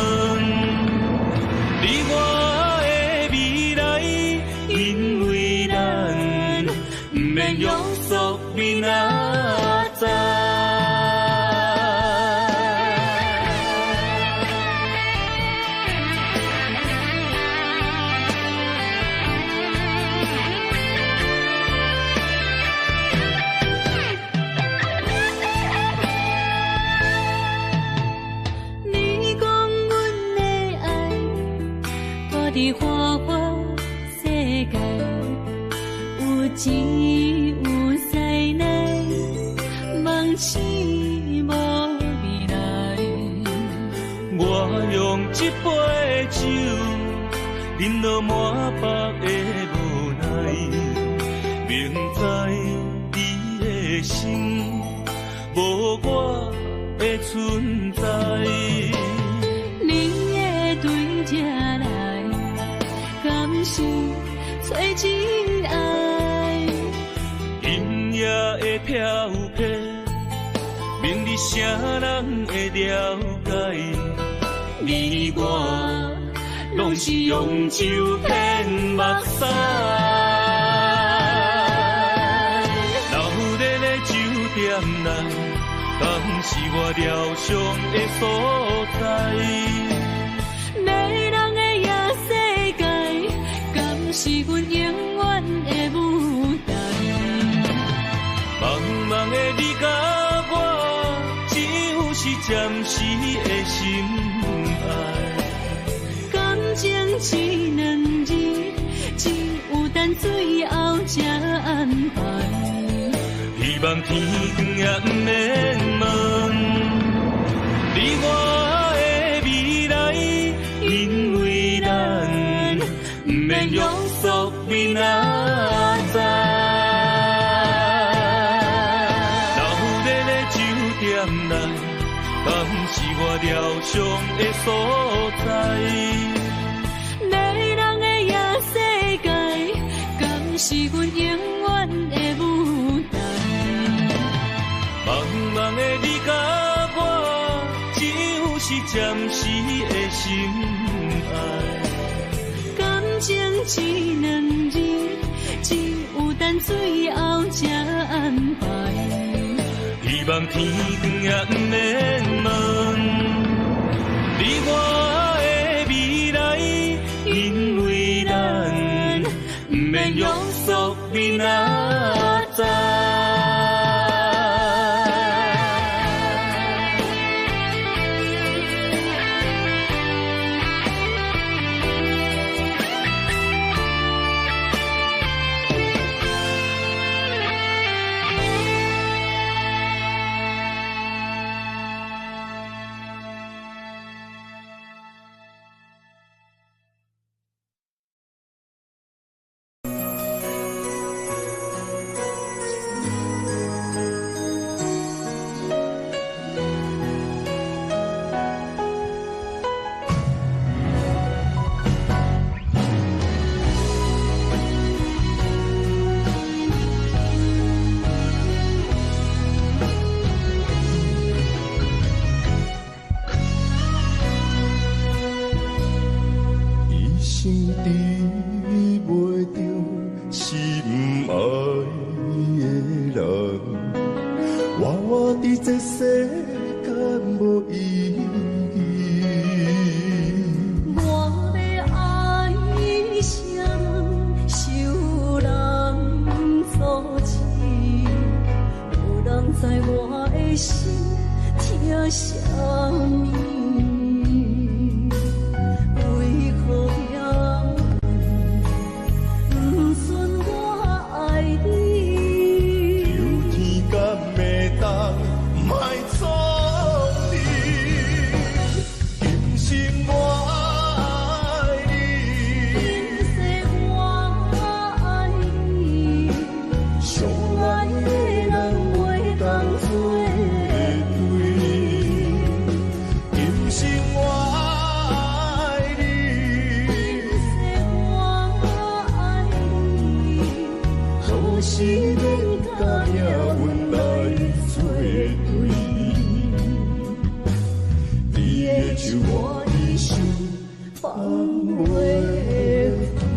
你我的未来，因为咱不免约束明仔载。在花花世界，有钱有势内，梦醒无未来。我用一杯酒，饮落满腹的无奈，明知你的心无我的存在。你的对这来，敢是找真爱？阴夜的飘泊，明日啥人会了解？你我拢是用酒骗目屎，流热的酒店内，敢是我疗伤的所在？迷人的夜世界，敢是阮永远的舞台？茫茫的你甲我，只有是暂时的心爱。感情只两字，只有等最后才安排。希望天光也不免问，你我的未来，因为咱不免约束明仔载。流热的酒店内，敢是我疗伤的所在？迷人的夜世界，敢是阮永远的舞台？茫茫的你甲我，只有是暂时的心爱。感情只两字，只有等最后才安排。希望天光也不免问，你我的未来，因为咱不免约束明仔载。就我的心放袂开。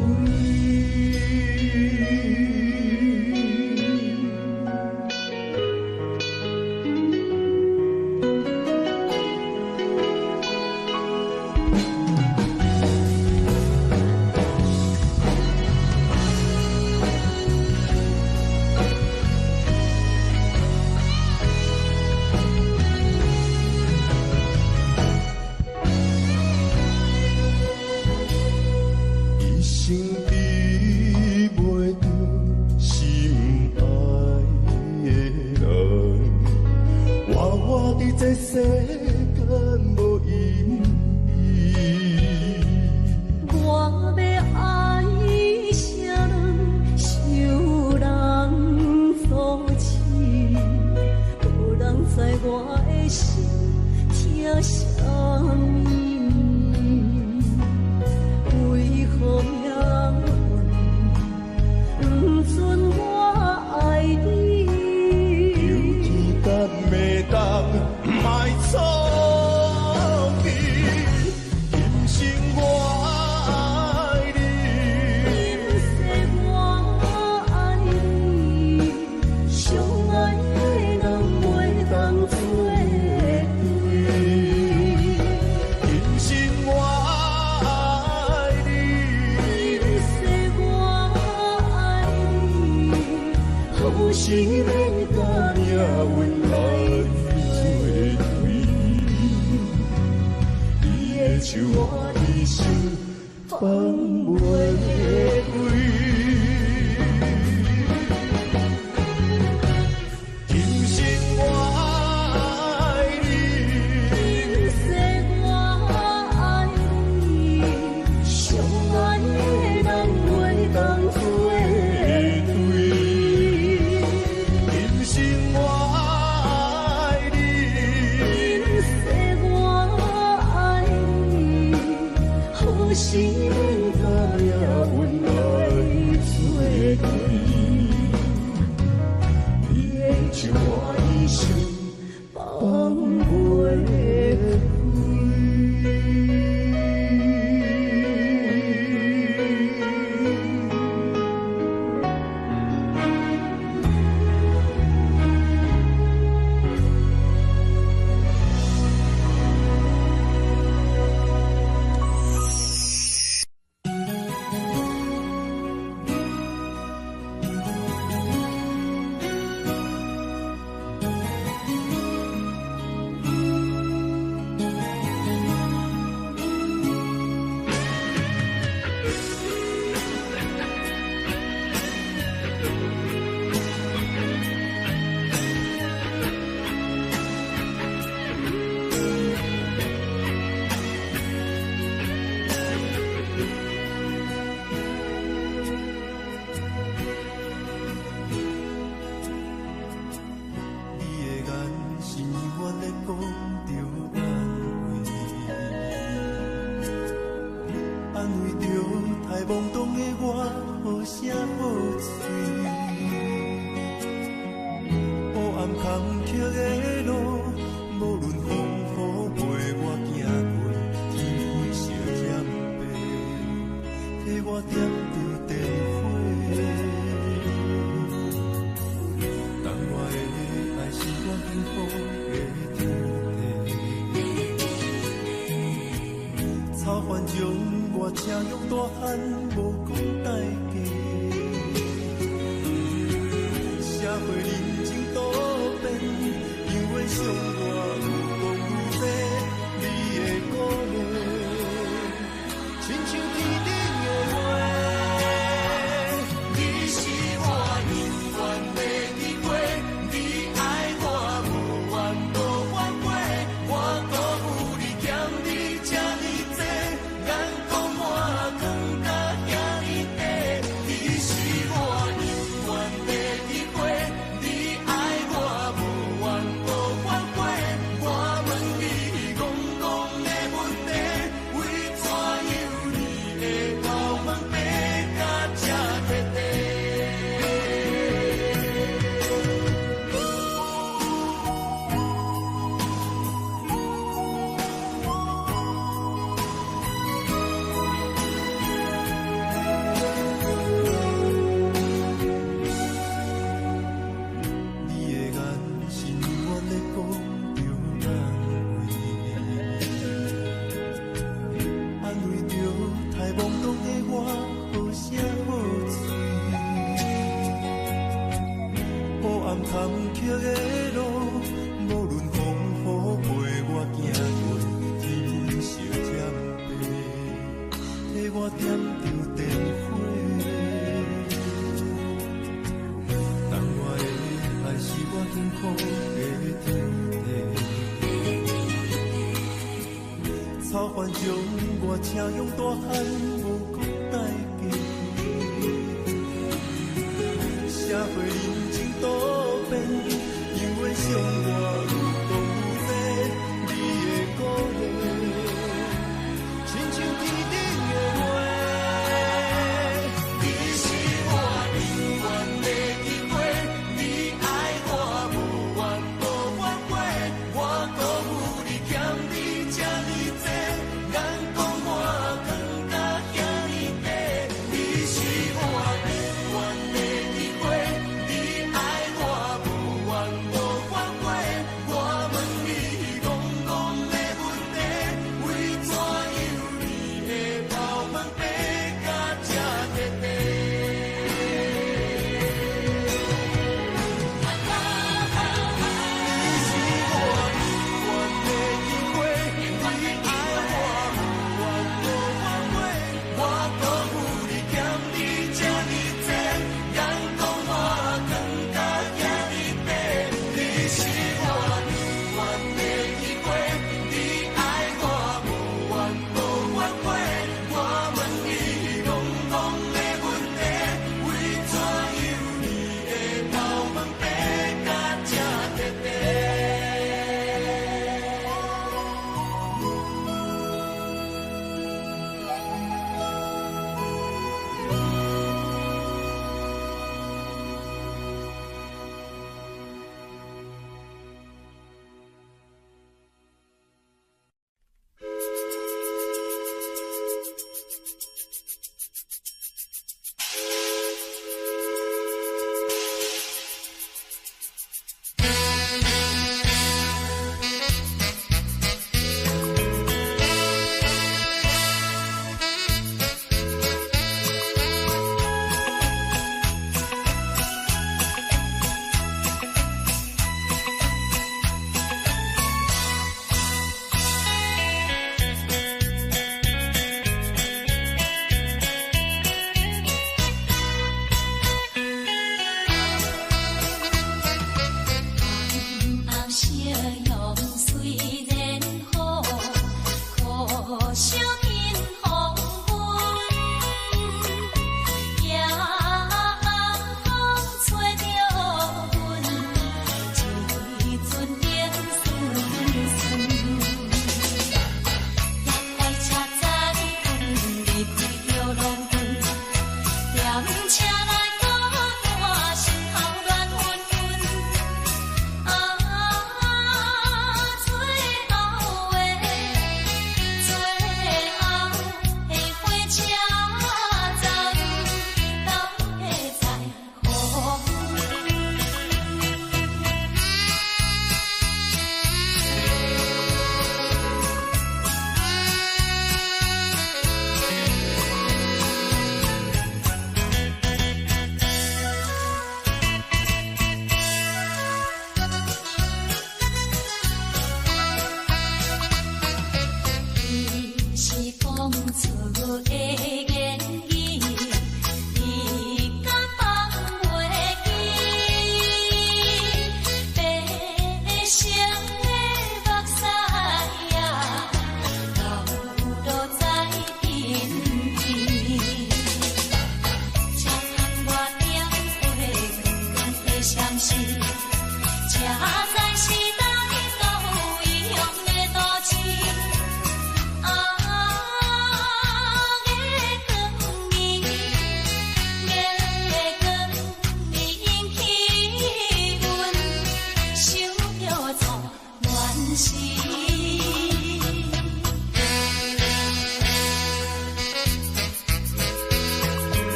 你草原将我请用大汉无讲代志，社会人情多变，因为相我有多有多，你的鼓励，亲像天顶的花。你是我永远的依偎，你爱我无怨无怨悔，我辜负你欠你这呢多，眼光我放甲遐呢低。你是我永远的依偎，你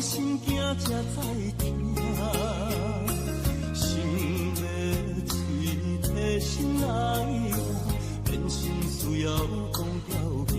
心惊才知听，心要嘴提心来话，变心需要讲条件。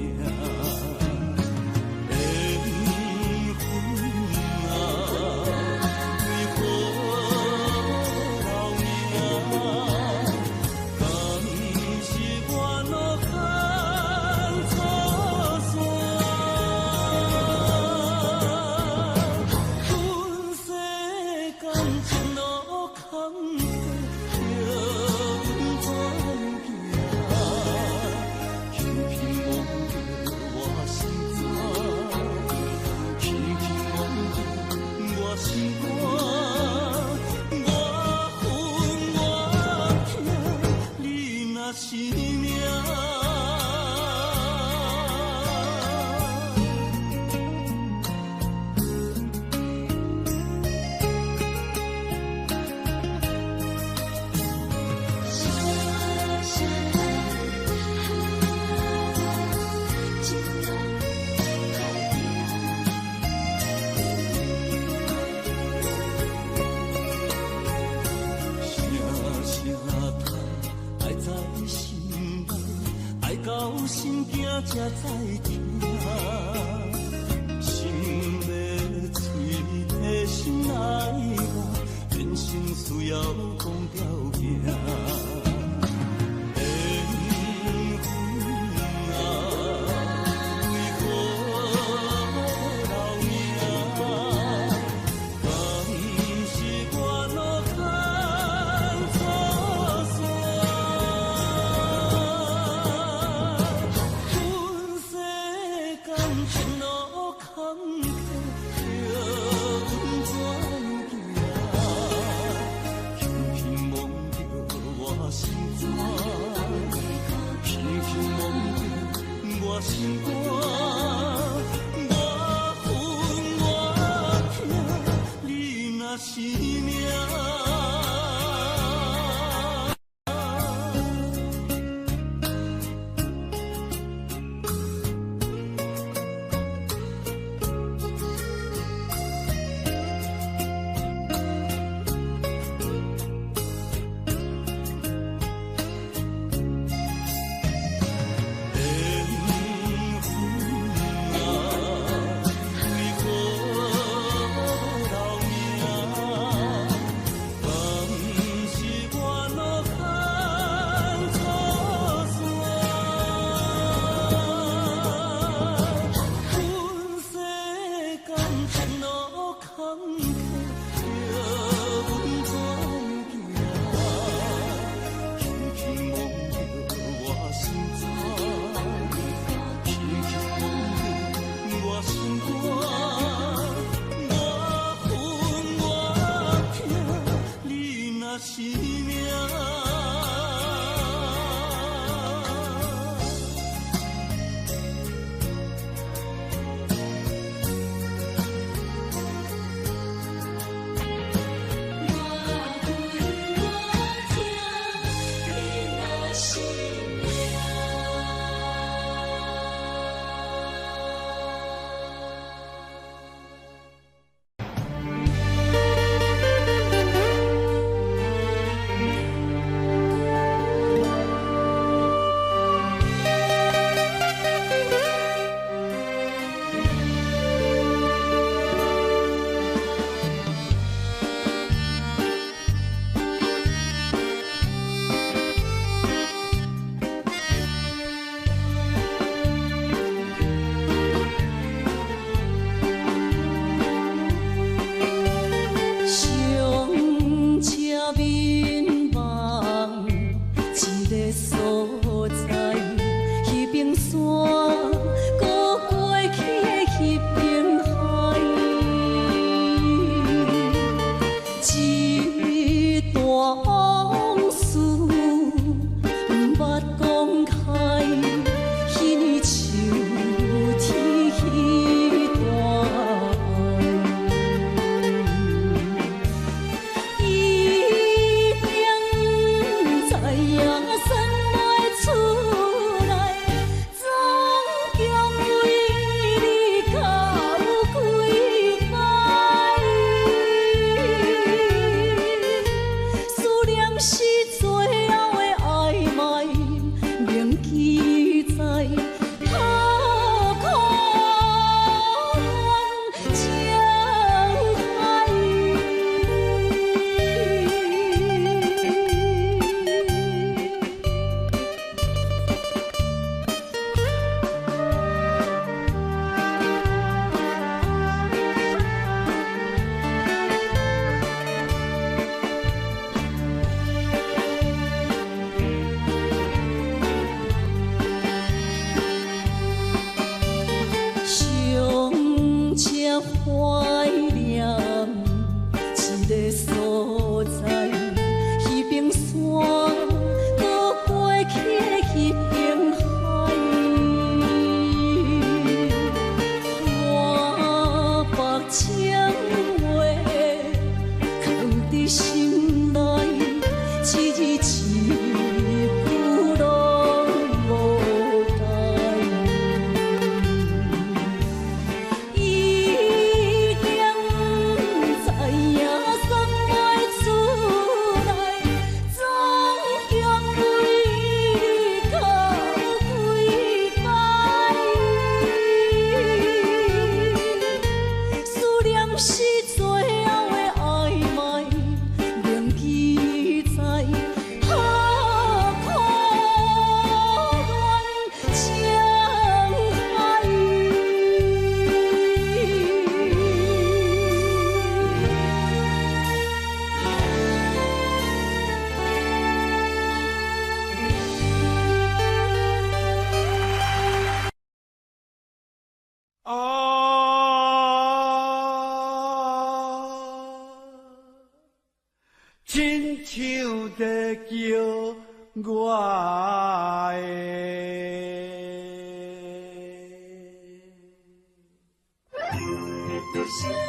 才知听，心要嘴提心来话，变成需要讲条件。我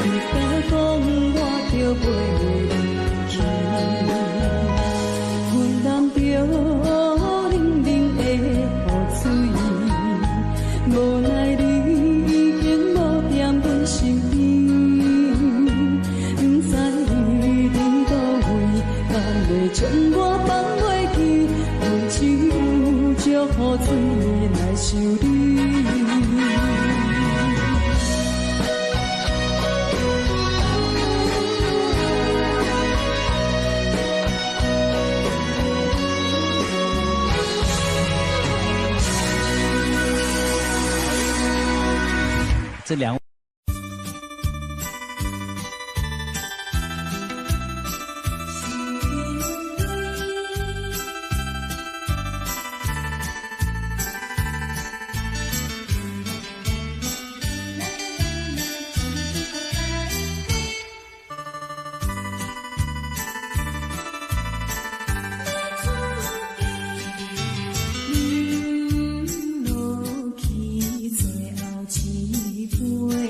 你甲讲我着袂离去，阮淋着冷冷的雨水，无奈你已经无踮阮身边，不知你伫倒位，敢会将我放袂记？阮只有祝雨水来想你。这两。落去最后一杯。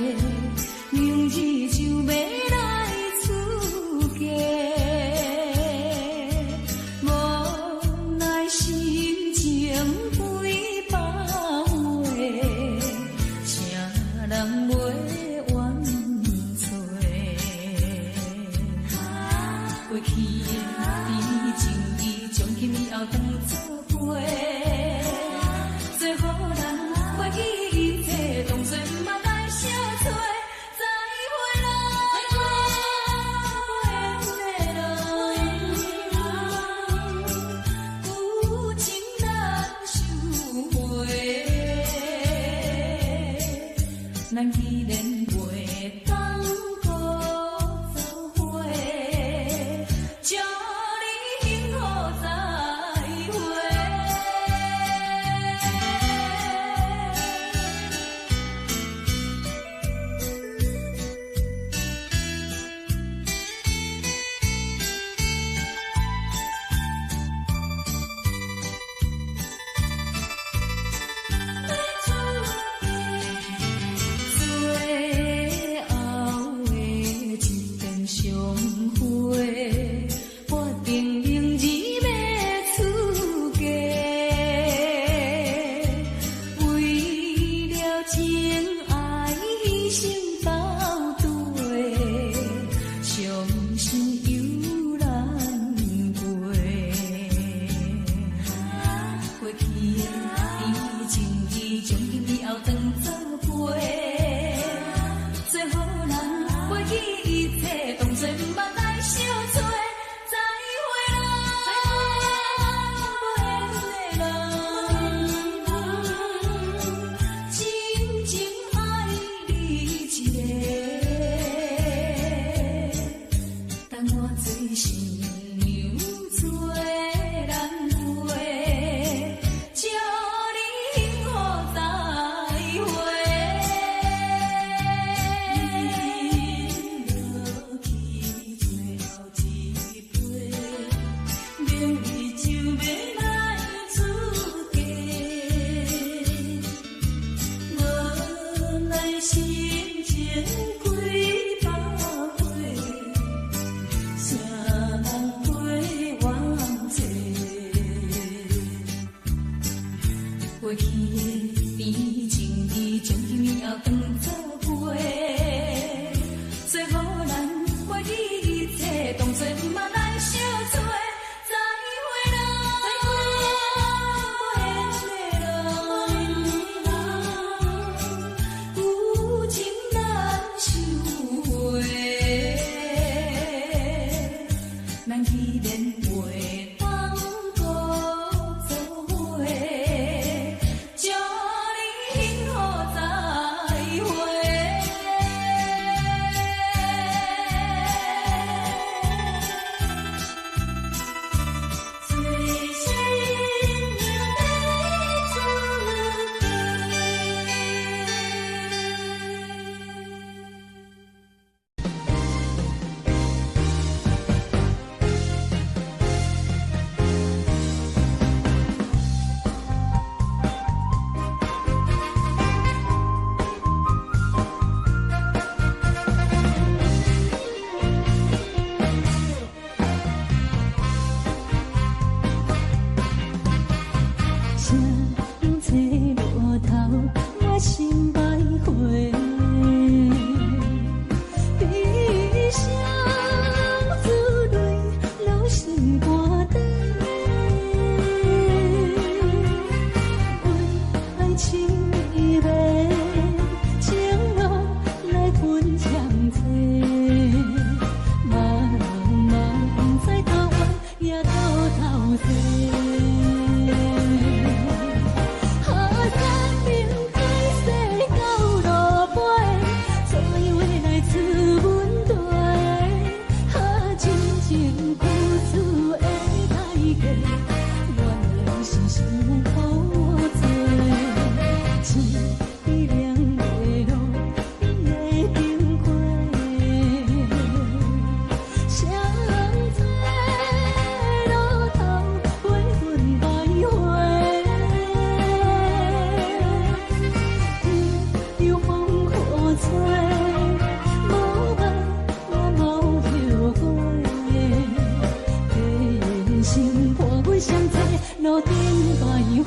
相找，茫茫不知头弯也头西。好生命开始到路尾，带回来滋阮地。好亲情付出的代价，原来是伤苦多。一凉的路，一个灯花，谁在路头陪阮徘徊？天又风雨吹，无梦我无后悔，地缘心伴阮相随，路顶徘徊。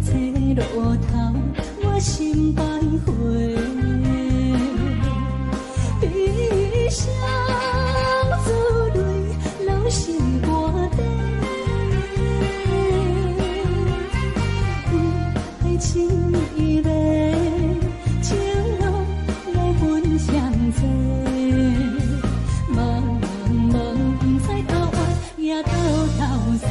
车路头，我心徘徊，悲伤珠泪流心肝底，爱情伊个情路来分相济，茫茫不知头弯也到西。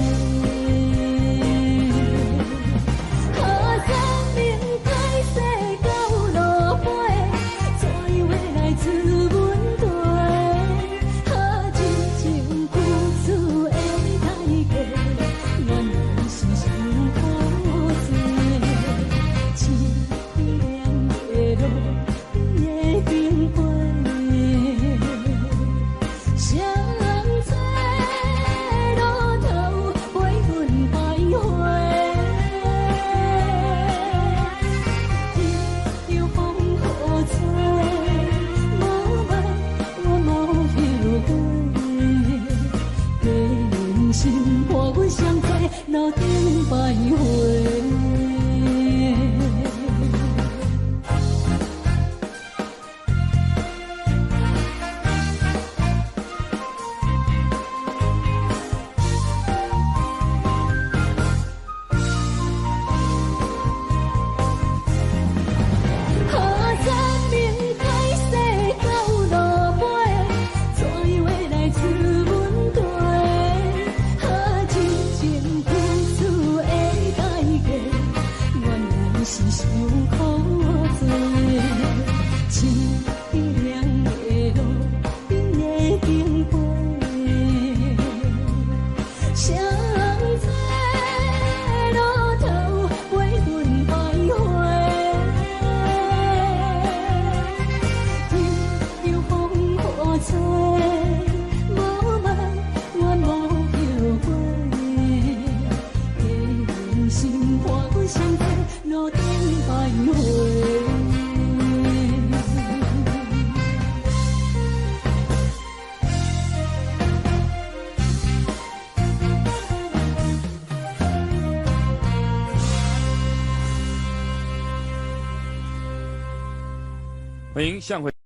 路顶徘徊。欢迎向回。